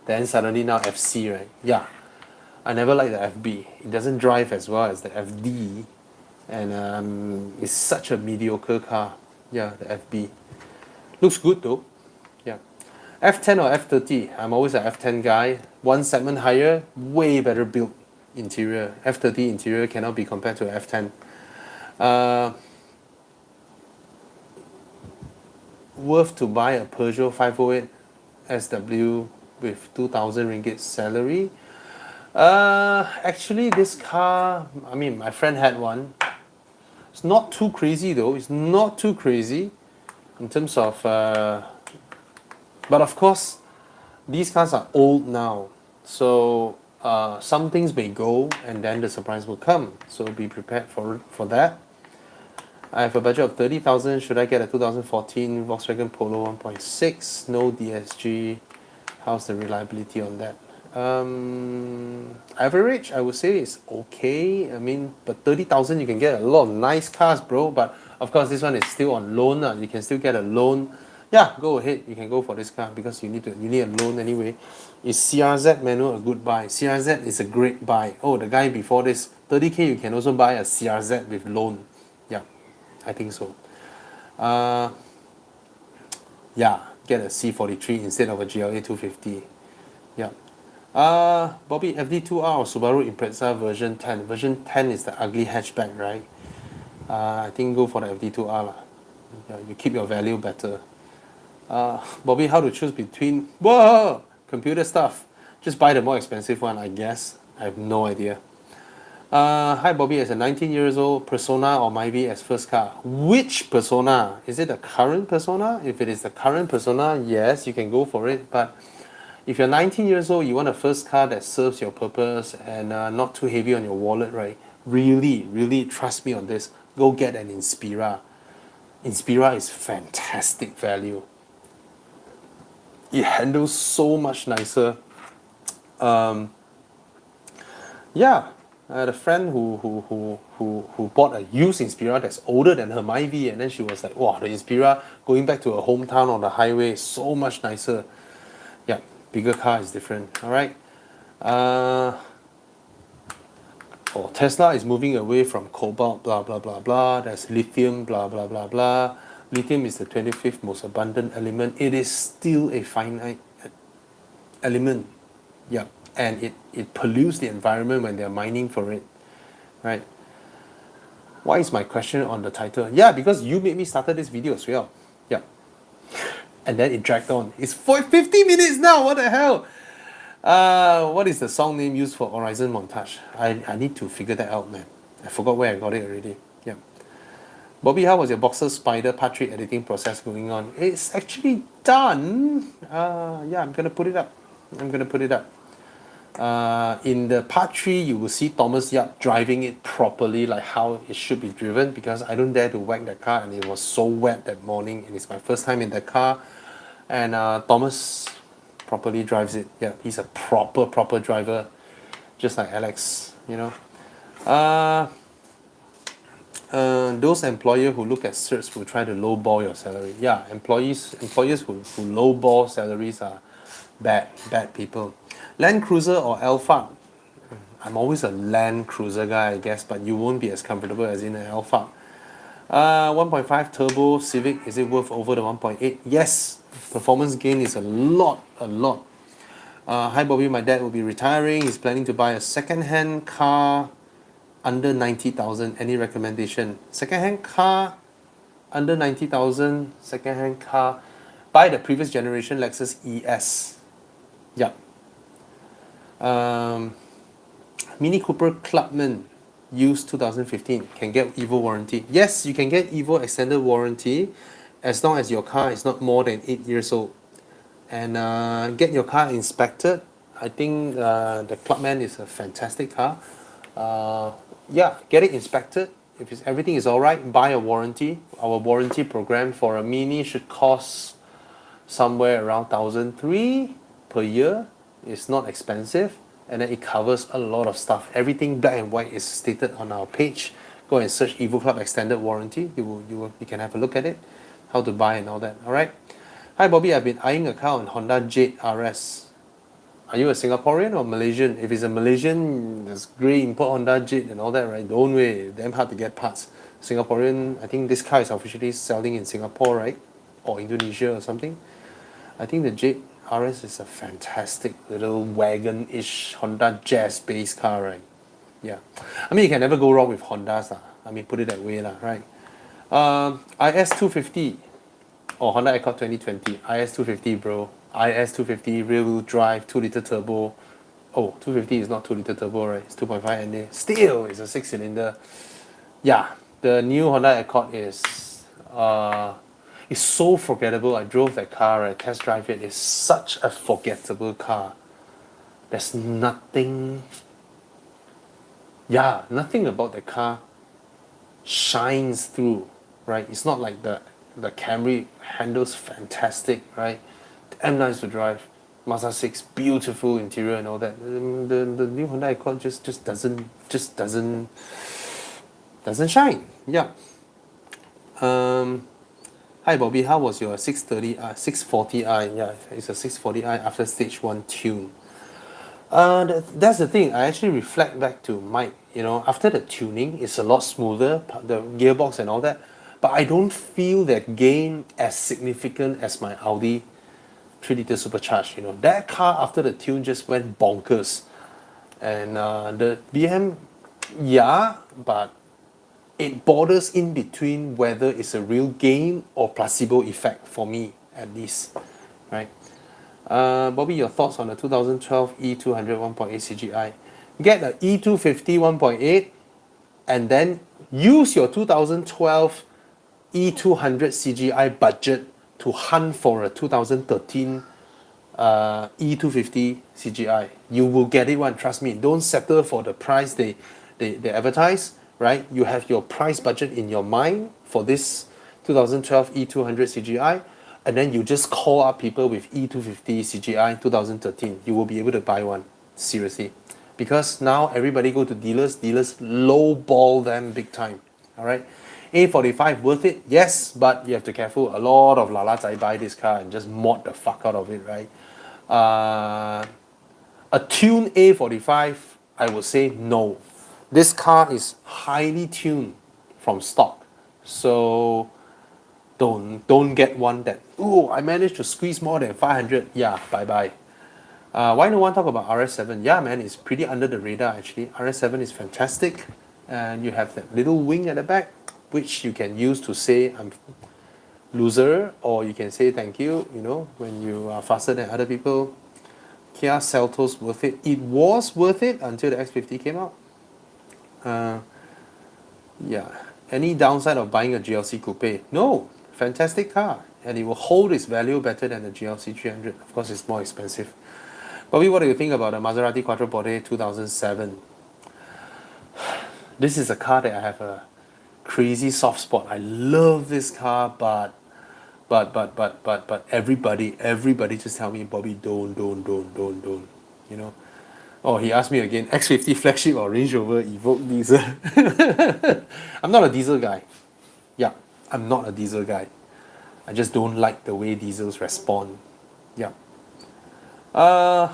Then suddenly now FC, right? Yeah. I never liked the FB. It doesn't drive as well as the FD. And it's such a mediocre car. Yeah, the FB. Looks good though. Yeah. F10 or F30? I'm always an F10 guy. One segment higher, way better built interior. F30 interior cannot be compared to F10. Worth to buy a Peugeot 508 SW with 2,000 ringgit salary? Actually, this car, I mean, my friend had one. It's not too crazy though. It's not too crazy in terms of, but of course, these cars are old now. So some things may go and then the surprise will come. So be prepared for that. I have a budget of 30,000. Should I get a 2014 Volkswagen Polo 1.6? No DSG. How's the reliability on that? Average, I would say is okay. I mean, but 30,000 you can get a lot of nice cars, bro. But of course, this one is still on loan. You can still get a loan. Yeah, go ahead. You can go for this car because you need a loan anyway. Is CRZ manual a good buy? CRZ is a great buy. Oh, the guy before this, 30K you can also buy a CRZ with loan. Yeah, I think so. Yeah, get a C43 instead of a GLA 250. Yeah. Bobby, FD2R or Subaru Impreza version 10. Version 10 is the ugly hatchback, right? I think go for the FD2R lah. Yeah, you keep your value better. Bobby, how to choose between computer stuff? Just buy the more expensive one, I guess. I have no idea. Hi Bobby, as a 19 years old, Persona or Myvi as first car. Which Persona? Is it the current Persona? If it is the current Persona, yes, you can go for it. But if you're 19 years old, you want a first car that serves your purpose and not too heavy on your wallet, right? Really trust me on this. Go get an Inspira. Inspira is fantastic value. It handles so much nicer. Yeah. I had a friend who bought a used Inspira that's older than her Myvi, and then she was like, wow, the Inspira going back to her hometown on the highway is so much nicer. Yeah, bigger car is different. All right. Tesla is moving away from cobalt, blah, blah, blah, blah. There's lithium, blah, blah, blah, blah. Lithium is the 25th most abundant element. It is still a finite element. Yeah. And it pollutes the environment when they're mining for it, right? Why is my question on the title? Yeah, because you made me started this video as well. Yeah. And then it dragged on. It's 50 minutes now, what the hell? What is the song name used for Aurizn montage? I need to figure that out, man. I forgot where I got it already. Yeah. Bobby, how was your Boxer Spider Part 3 editing process going on? It's actually done. Yeah, I'm gonna put it up. In the part 3, you will see Thomas Yap driving it properly, like how it should be driven, because I don't dare to whack the car and it was so wet that morning and it's my first time in the car. And Thomas properly drives it. Yeah, he's a proper driver, just like Alex, you know. those employer who look at certs will try to lowball your salary. Yeah, employers who lowball salaries are bad people. Land Cruiser or Alphard? I'm always a Land Cruiser guy, I guess, but you won't be as comfortable as in an Alphard. 1.5 turbo Civic, is it worth over the 1.8? Yes, performance gain is a lot. Hi Bobby, my dad will be retiring. He's planning to buy a second-hand car under 90,000. Any recommendation? Second-hand car under 90,000. Second-hand car. Buy the previous generation Lexus ES. Yeah. Mini Cooper Clubman used 2015 can get Evo warranty. Yes, you can get Evo extended warranty as long as your car is not more than 8 years old. And get your car inspected. I think the Clubman is a fantastic car. Yeah, get it inspected. If everything is alright, buy a warranty. Our warranty program for a Mini should cost somewhere around 1,300 per year. It's not expensive, and then it covers a lot of stuff. Everything black and white is stated on our page. Go and search Evo Club extended warranty. You can have a look at it, how to buy and all that. All right. Hi Bobby, I've been eyeing a car on Honda Jade RS. Are you a Singaporean or Malaysian? If it's a Malaysian, there's great import Honda Jade and all that, right? Don't wait, damn hard to get parts. Singaporean, I think this car is officially selling in Singapore, right? Or Indonesia or something. I think the Jade RS is a fantastic little wagon-ish Honda Jazz-based car, right? Yeah. I mean, you can never go wrong with Hondas, lah. I mean, put it that way, lah, right? IS250 or Honda Accord 2020. IS250, bro. IS250 rear-wheel drive, 2-liter turbo. Oh, 250 is not 2-liter turbo, right? It's 2.5 NA. Still, it's a 6-cylinder. Yeah, the new Honda Accord is it's so forgettable. I drove that car, I test drive it. It's such a forgettable car. There's nothing, nothing about the car shines through, right? It's not like the Camry handles fantastic, right? Damn nice to drive. Mazda 6, beautiful interior and all that. The new Honda Accord just doesn't shine. Yeah. Hi Bobby, how was your 640i? Yeah, it's a 640i after stage 1 tune. That's the thing. I actually reflect back to Mike. You know, after the tuning, it's a lot smoother, the gearbox and all that. But I don't feel that gain as significant as my Audi 3-liter supercharged. You know, that car after the tune just went bonkers. And the BM, yeah, but it borders in between whether it's a real gain or placebo effect for me, at least, right? Bobby, your thoughts on the 2012 E200 1.8 CGI? Get the E250 1.8 and then use your 2012 E200 CGI budget to hunt for a 2013 E250 CGI. You will get it one, trust me. Don't settle for the price they advertise, right? You have your price budget in your mind for this 2012 E200 CGI, and then you just call up people with E250 CGI 2013. You will be able to buy one, seriously. Because now everybody go to dealers lowball them big time, all right? A45 worth it? Yes, but you have to be careful. A lot of lalatai buy this car and just mod the fuck out of it, right? A tuned A45, I would say no. This car is highly tuned from stock, so don't get one that, oh, I managed to squeeze more than 500. Yeah, bye-bye. Why no one talk about RS7? Yeah, man, it's pretty under the radar actually. RS7 is fantastic, and you have that little wing at the back, which you can use to say I'm loser, or you can say thank you, you know, when you are faster than other people. Kia Seltos worth it. It was worth it until the X50 came out. Yeah. Any downside of buying a GLC coupe? No. Fantastic car, and it will hold its value better than the GLC 300. Of course, it's more expensive. Bobby, what do you think about the Maserati Quattroporte 2007? This is a car that I have a crazy soft spot. I love this car, but everybody just tell me, Bobby, don't. You know, Oh, he asked me again, X50 flagship or Range Rover Evoque diesel? I'm not a diesel guy. Yeah, I'm not a diesel guy. I just don't like the way diesels respond. Yeah. Uh,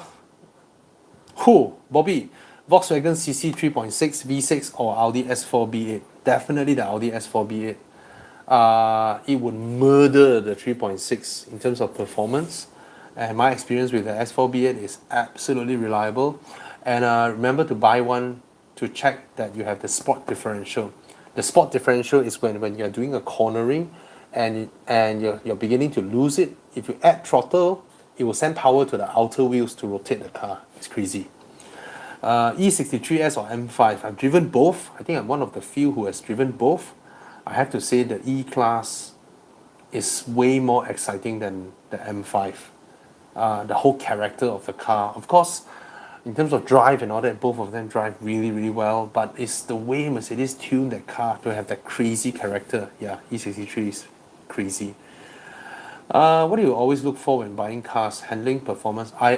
Bobby, Volkswagen CC 3.6 V6 or Audi S4 B8? Definitely the Audi S4 B8. It would murder the 3.6 in terms of performance. And my experience with the S4 B8 is absolutely reliable. And remember to buy one to check that you have the sport differential. The sport differential is when you're doing a cornering and you're beginning to lose it. If you add throttle, it will send power to the outer wheels to rotate the car. It's crazy. E63S or M5, I've driven both. I think I'm one of the few who has driven both. I have to say the E-Class is way more exciting than the M5. The whole character of the car. Of course, in terms of drive and all that, both of them drive really, really well. But it's the way Mercedes tuned that car to have that crazy character. Yeah, E63 is crazy. What do you always look for when buying cars? Handling, performance. I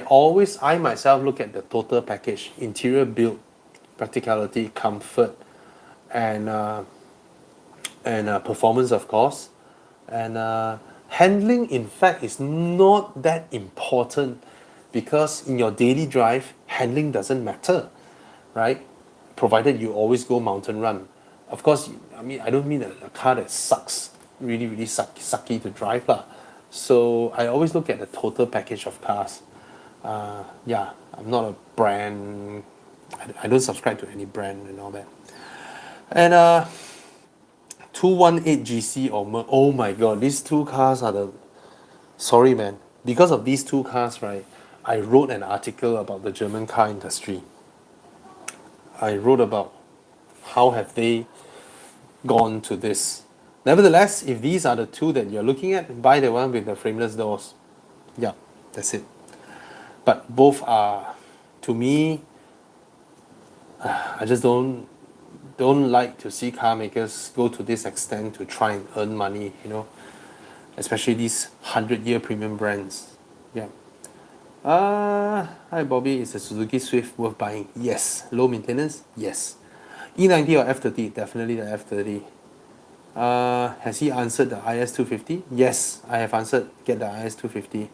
myself look at the total package: interior build, practicality, comfort, and performance, of course. And handling, in fact, is not that important because in your daily drive, handling doesn't matter, right? Provided you always go mountain run. Of course, I mean, I don't mean a car that sucks, really, really sucky to drive lah. So I always look at the total package of cars. Yeah, I'm not a brand. I don't subscribe to any brand and all that. And 218 GC or oh my god, these two cars are the sorry man. Because of these two cars, right? I wrote an article about the German car industry. I wrote about how have they gone to this. Nevertheless, if these are the two that you're looking at, buy the one with the frameless doors. Yeah, that's it. But both are, to me, I just don't like to see car makers go to this extent to try and earn money, you know, especially these 100-year premium brands. Yeah. Hi Bobby, is the Suzuki Swift worth buying? Yes. Low maintenance? Yes. E90 or F30? Definitely the F30. Has he answered the IS250? Yes, I have answered. Get the IS250.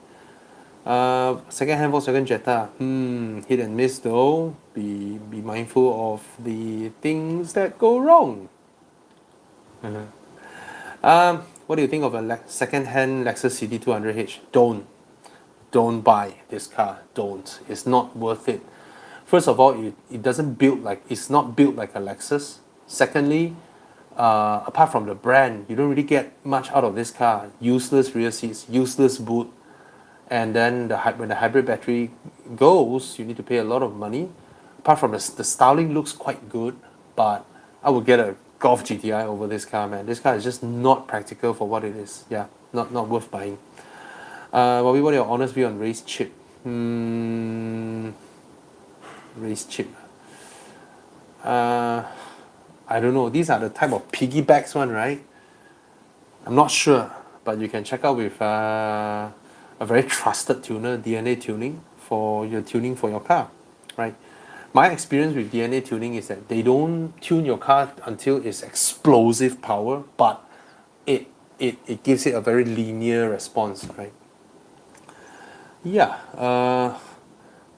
Second-hand Volkswagen Jetta. Hit and miss though. Be mindful of the things that go wrong. What do you think of a second-hand Lexus CD200H? Don't buy this car. Don't. It's not worth it. First of all, it doesn't build like it's not built like a Lexus. Secondly, apart from the brand, you don't really get much out of this car. Useless rear seats, useless boot, and then when the hybrid battery goes, you need to pay a lot of money. Apart from the styling looks quite good, but I would get a Golf GTI over this car, man. This car is just not practical for what it is. Yeah, not worth buying. Bobby, what are your honest view on race chip? Race chip. I don't know. These are the type of piggybacks one, right? I'm not sure, but you can check out with a very trusted tuner, DNA tuning, for your tuning for your car, right? My experience with DNA tuning is that they don't tune your car until it's explosive power, but it gives it a very linear response, right? Yeah.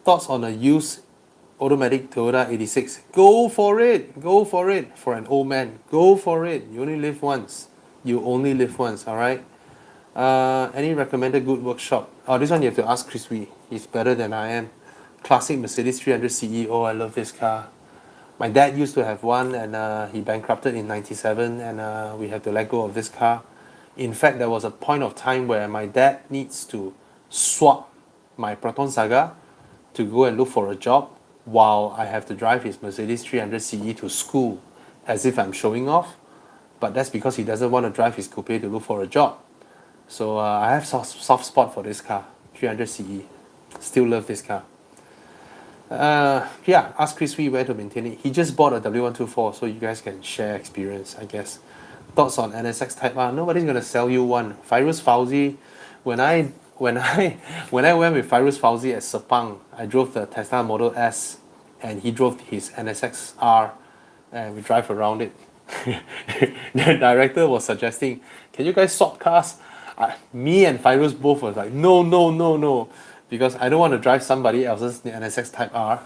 Thoughts on a used automatic Toyota 86? Go for it. Go for it. For an old man, go for it. You only live once. You only live once. All right. Any recommended good workshop? Oh, this one you have to ask Chris Wee. He's better than I am. Classic Mercedes 300 CE. Oh, I love this car. My dad used to have one, and he bankrupted in '97, and we had to let go of this car. In fact, there was a point of time where my dad needs to swap my Proton Saga to go and look for a job while I have to drive his Mercedes 300 CE to school as if I'm showing off. But that's because he doesn't want to drive his coupe to look for a job. So I have soft spot for this car, 300 CE. Still love this car. Yeah, ask Chris Wee where to maintain it. He just bought a W124, so you guys can share experience, I guess. Thoughts on NSX Type R? Nobody's gonna sell you one. Fairuz Fauzi, when I went with Fairuz Fauzi at Sepang, I drove the Tesla Model S. and he drove his NSX-R, and we drive around it. The director was suggesting, can you guys swap cars? Me and Fairuz both was like, no, no, no, no, because I don't want to drive somebody else's NSX Type R,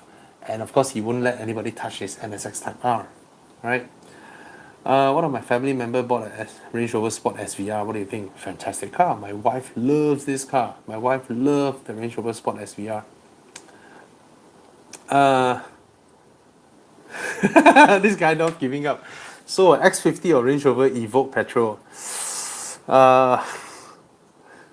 and of course he wouldn't let anybody touch his NSX Type R, right? One of my family member bought a Range Rover Sport SVR. What do you think? Fantastic car. My wife loves this car. My wife loved the Range Rover Sport SVR. This guy not giving up. So X50 or Range Rover Evoque petrol.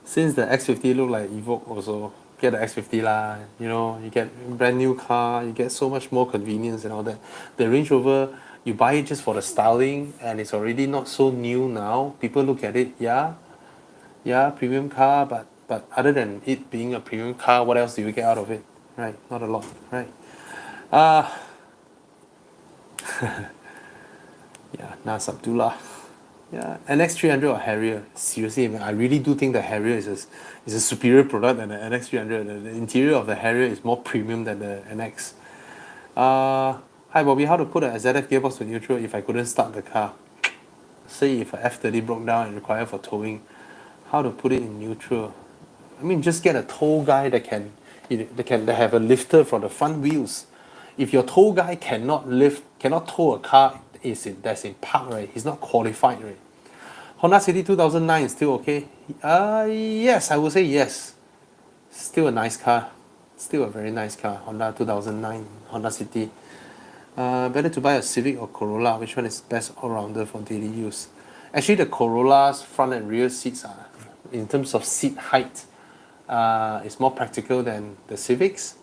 Since the X50 look like Evoque also, get the X50 lah. You know, you get brand new car, you get so much more convenience and all that. The Range Rover, you buy it just for the styling, and it's already not so new now. People look at it, yeah, premium car, but other than it being a premium car, what else do you get out of it? Right? Not a lot, right? Yeah, Nas Abdullah. Yeah, NX300 or Harrier. Seriously, man, I really do think the Harrier is a superior product than the NX300. The interior of the Harrier is more premium than the NX. Hi Bobby, how to put a ZF gearbox to neutral if I couldn't start the car? Say if a F30 broke down and required for towing, how to put it in neutral? I mean, just get a tow guy that have a lifter for the front wheels. If your tow guy cannot tow a car that's in park, right? He's not qualified, right? Honda City 2009 is still okay. Yes, I would say yes. Still a nice car. Still a very nice car. Honda 2009, Honda City. Better to buy a Civic or Corolla. Which one is best all-rounder for daily use? Actually, the Corolla's front and rear seats are, in terms of seat height, is more practical than the Civics.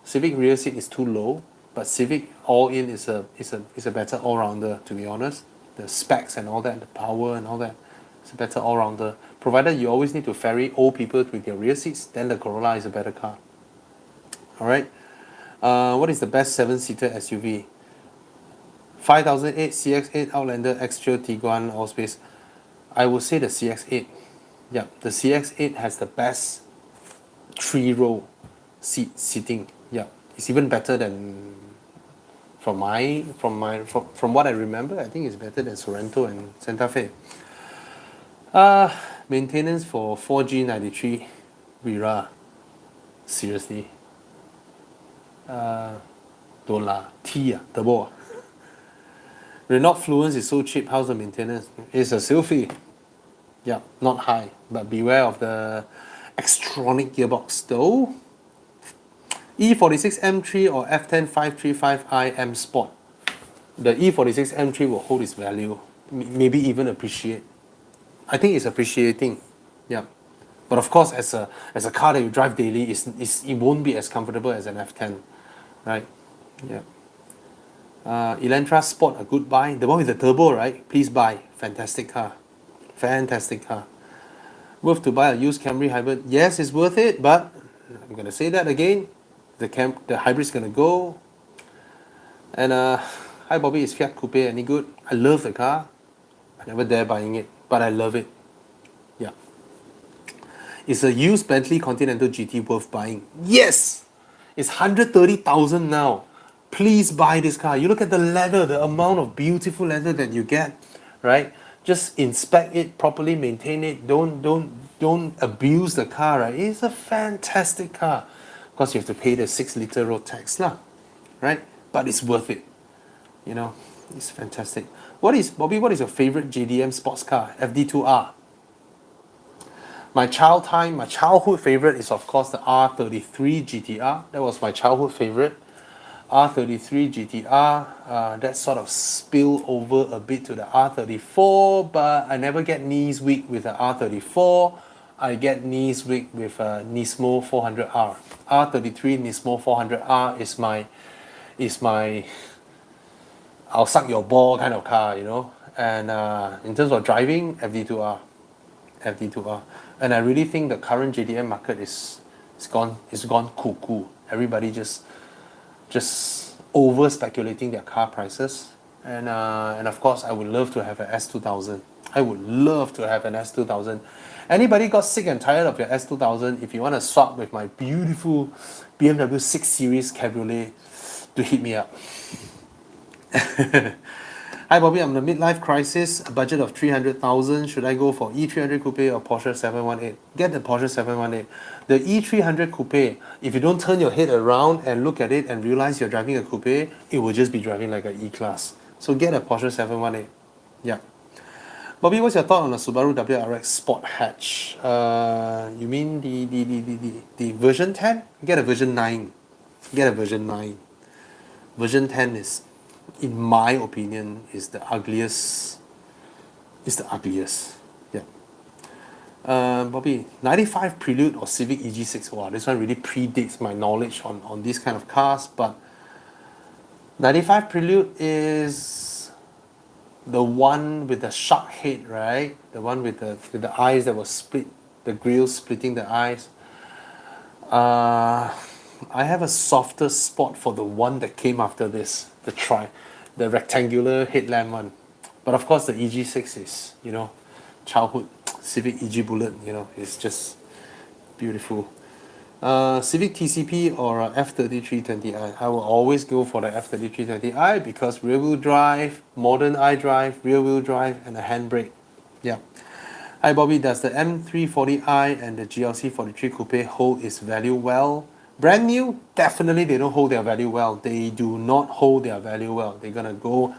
Civic rear seat is too low, but Civic all-in is a better all-rounder, to be honest. The specs and all that, the power and all that, it's a better all-rounder. Provided you always need to ferry old people with your rear seats, then the Corolla is a better car. Alright. What is the best 7-seater SUV? 5008, CX-8, Outlander, X-Trail, Tiguan, Allspace. I would say the CX-8. Yeah, the CX-8 has the best 3-row seating. Yeah, it's even better than from what I remember. I think it's better than Sorento and Santa Fe. Maintenance for 4G93 Vira. Seriously. Don't lah. T turbo. Renault Fluence is so cheap. How's the maintenance? It's a Sylphy. Yeah, not high, but beware of the Xtronic gearbox though. E46 M3 or F10 535i M Sport. The E46 M3 will hold its value, maybe even appreciate. I think it's appreciating. Yeah, but of course, as a car that you drive daily, it won't be as comfortable as an F10, right? Yeah. Elantra Sport, a good buy. The one with the turbo, right? Please buy. Fantastic car. Fantastic car. Worth to buy a used Camry hybrid? Yes, it's worth it, but I'm gonna say that again. The hybrid's gonna go. And hi Bobby, is Fiat Coupe any good? I love the car. I never dare buying it, but I love it. Yeah. Is a used Bentley Continental GT worth buying? Yes! It's 130,000 now. Please buy this car. You look at the leather, the amount of beautiful leather that you get, right? Just inspect it properly, maintain it. Don't abuse the car, right? It's a fantastic car. Of course, you have to pay the 6-liter road tax, lah, right? But it's worth it. You know, it's fantastic. Bobby, what is your favorite JDM sports car? FD2R. My childhood favorite is of course the R33 GTR. That was my childhood favorite. R33 GTR, that sort of spilled over a bit to the R34, but I never get knees weak with the R34. I get knees weak with a Nismo 400R. R33 Nismo 400R is my I'll suck your ball kind of car, you know. And in terms of driving, FD2R. And I really think the current JDM market is gone cuckoo. Everybody just over speculating their car prices, and of course I would love to have an S2000. I would love to have an S2000. Anybody got sick and tired of your S2000? If you want to swap with my beautiful BMW 6 Series Cabriolet, to hit me up. Hi Bobby, I'm in a midlife crisis, a budget of 300,000. Should I go for E300 Coupe or Porsche 718? Get the Porsche 718. The E300 Coupe, if you don't turn your head around and look at it and realize you're driving a coupe, it will just be driving like an E-Class. So get a Porsche 718. Yeah. Bobby, what's your thought on the Subaru WRX Sport Hatch? You mean the version 10? Get a version 9. Get a version 9. Version 10 is, in my opinion, is the ugliest. It's the ugliest. Yeah. Bobby, 95 Prelude or Civic EG6? Wow, this one really predates my knowledge on these kind of cars, but 95 Prelude is the one with the shark head, right? The one with the eyes that was split, the grill splitting the eyes. I have a softer spot for the one that came after this, the rectangular headlamp one. But of course, the EG6 is, childhood Civic EG Bullet. It's just beautiful. Civic TCP or F3320i. I will always go for the F3320i because rear-wheel drive, modern iDrive, rear-wheel drive, and a handbrake. Yeah. Hi Bobby, does the M340i and the GLC 43 Coupe hold its value well? Brand new, definitely they don't hold their value well. They do not hold their value well. They're gonna go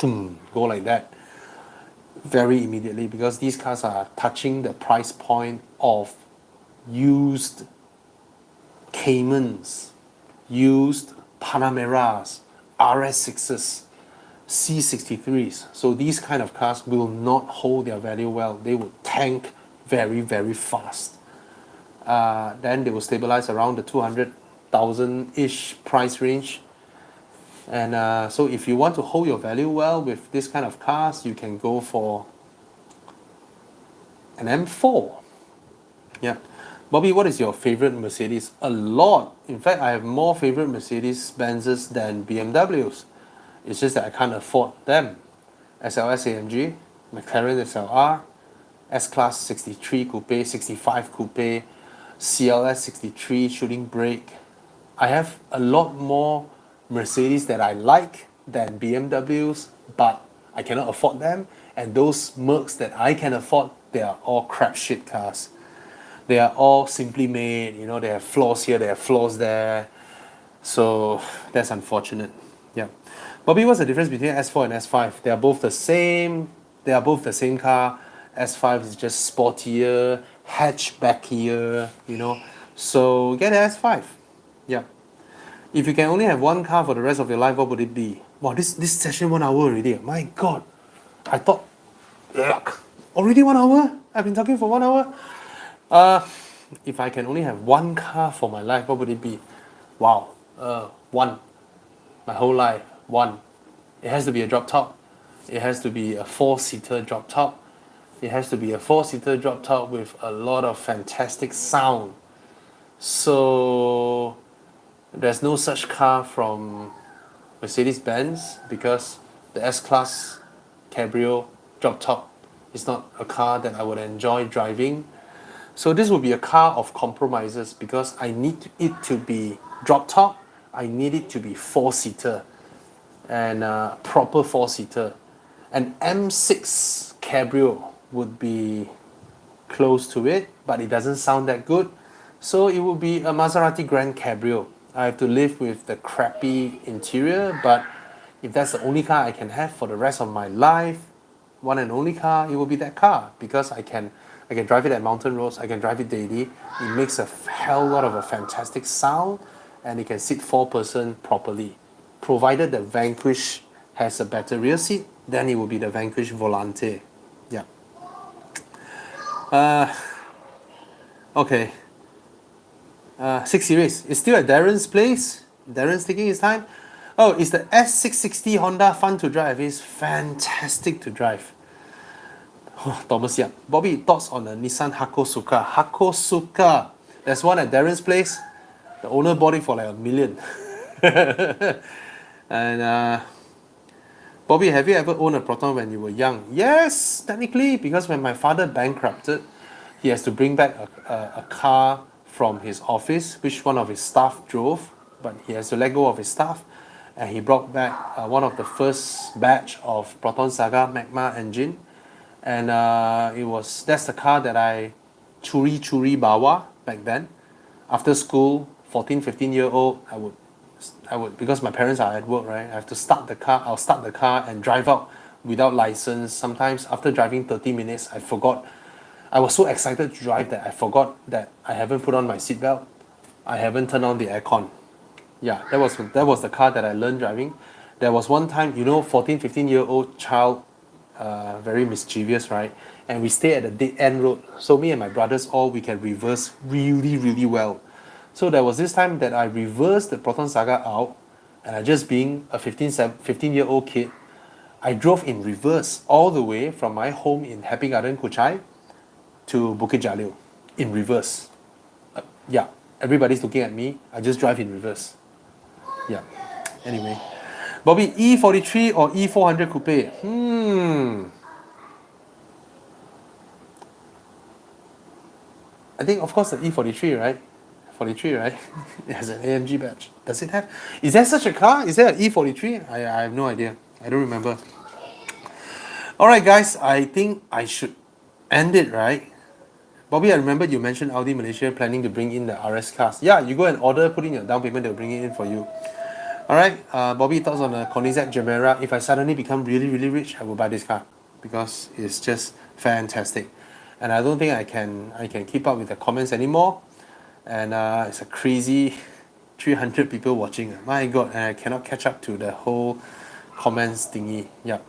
go like that very immediately because these cars are touching the price point of used Caymans, used Panameras, RS6s, C63s. So these kind of cars will not hold their value well. They will tank very, very fast. Then they will stabilize around the 200,000-ish price range. And so if you want to hold your value well with this kind of cars, you can go for an M4. Yeah. Bobby, what is your favorite Mercedes? A lot. In fact, I have more favorite Mercedes-Benzes than BMWs. It's just that I can't afford them. SLS AMG, McLaren SLR, S-Class 63 Coupe, 65 Coupe, CLS 63 Shooting Brake. I have a lot more Mercedes that I like than BMWs, but I cannot afford them. And those Mercs that I can afford, they are all crap shit cars. They are all simply made, they have flaws here, they have flaws there. So that's unfortunate. Yeah. Bobby, what's the difference between S4 and S5? They are both the same. They are both the same car. S5 is just sportier, hatchbackier, So get an S5. Yeah. If you can only have one car for the rest of your life, what would it be? Wow, this session 1 hour already. My God. I thought, yuck. Already 1 hour? I've been talking for 1 hour? If I can only have one car for my life, what would it be? Wow. One. My whole life. One. It has to be a drop top. It has to be a 4-seater drop top. It has to be a 4-seater drop top with a lot of fantastic sound. So there's no such car from Mercedes-Benz because the S-Class Cabrio drop top is not a car that I would enjoy driving. So this will be a car of compromises because I need it to be drop top, I need it to be 4-seater and proper 4-seater. An M6 Cabrio would be close to it, but it doesn't sound that good. So it would be a Maserati Grand Cabrio. I have to live with the crappy interior, but if that's the only car I can have for the rest of my life, one and only car, it will be that car because I can drive it at mountain roads, I can drive it daily. It makes a hell lot of a fantastic sound and it can sit 4-person properly. Provided the Vanquish has a better rear seat, then it will be the Vanquish Volante. Yeah. Okay. 6 Series. It's still at Darren's place. Darren's taking his time. Oh, is the S660 Honda fun to drive? It's fantastic to drive. Oh, Thomas Yap. Bobby, thoughts on the Nissan Hakosuka? Hakosuka. There's one at Darren's place. The owner bought it for like $1 million. And Bobby, have you ever owned a Proton when you were young? Yes, technically, because when my father bankrupted, he has to bring back a car from his office, which one of his staff drove. but he has to let go of his stuff, and he brought back one of the first batch of Proton Saga Magma engine, and that's the car that I curi bawa back then. After school, 14, 15-year-old, I would, because my parents are at work, right? I have to start the car. I'll start the car and drive out without license. Sometimes after driving 30 minutes, I forgot. I was so excited to drive that I forgot that I haven't put on my seatbelt. I haven't turned on the aircon. Yeah, that was the car that I learned driving. There was one time, 14, 15-year-old child, very mischievous, right? And we stay at a dead end road. So me and my brothers, we can reverse really, really well. So there was this time that I reversed the Proton Saga out, and I just being a 15-year-old kid, I drove in reverse all the way from my home in Happy Garden, Kuchai, to Bukit Jalil, in reverse. Yeah, everybody's looking at me. I just drive in reverse. Yeah. Anyway, Bobby, E43 or E400 coupe? I think, of course, the E43, right? 43, right? It has an AMG badge. Does it have? Is there such a car? Is there an E43? I have no idea. I don't remember. All right, guys. I think I should end it, right? Bobby, I remember you mentioned Audi Malaysia planning to bring in the RS cars. Yeah, you go and order, put in your down payment, they'll bring it in for you. All right, Bobby, thoughts on the Koenigsegg Gemera. If I suddenly become really, really rich, I will buy this car because it's just fantastic, and I don't think I can keep up with the comments anymore. And it's a crazy 300 people watching. My God, and I cannot catch up to the whole comments thingy. Yeah.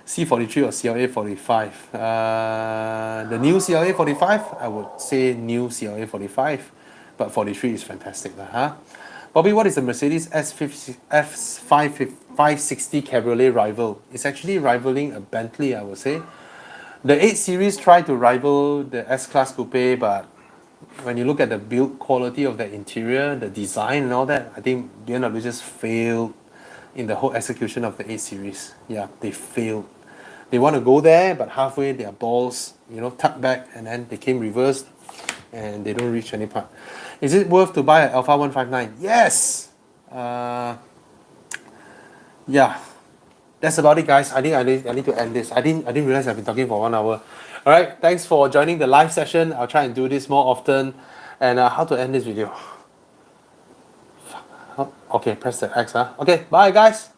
C43 or CLA 45? The new CLA 45, I would say new CLA 45, but 43 is fantastic, huh? Bobby, what is the Mercedes S560 Cabriolet rival? It's actually rivaling a Bentley, I would say. The 8 Series tried to rival the S-Class Coupe, but when you look at the build quality of the interior, the design and all that, I think BMW just failed in the whole execution of the 8 Series. Yeah, they failed. They want to go there, but halfway their balls, tucked back, and then they came reversed, and they don't reach any part. Is it worth to buy an Alpha 159? Yes! Yeah. That's about it, guys. I think I need to end this. I didn't realize I've been talking for 1 hour. All right, thanks for joining the live session. I'll try and do this more often. And how to end this video? Okay, press the X, huh? Okay, bye, guys.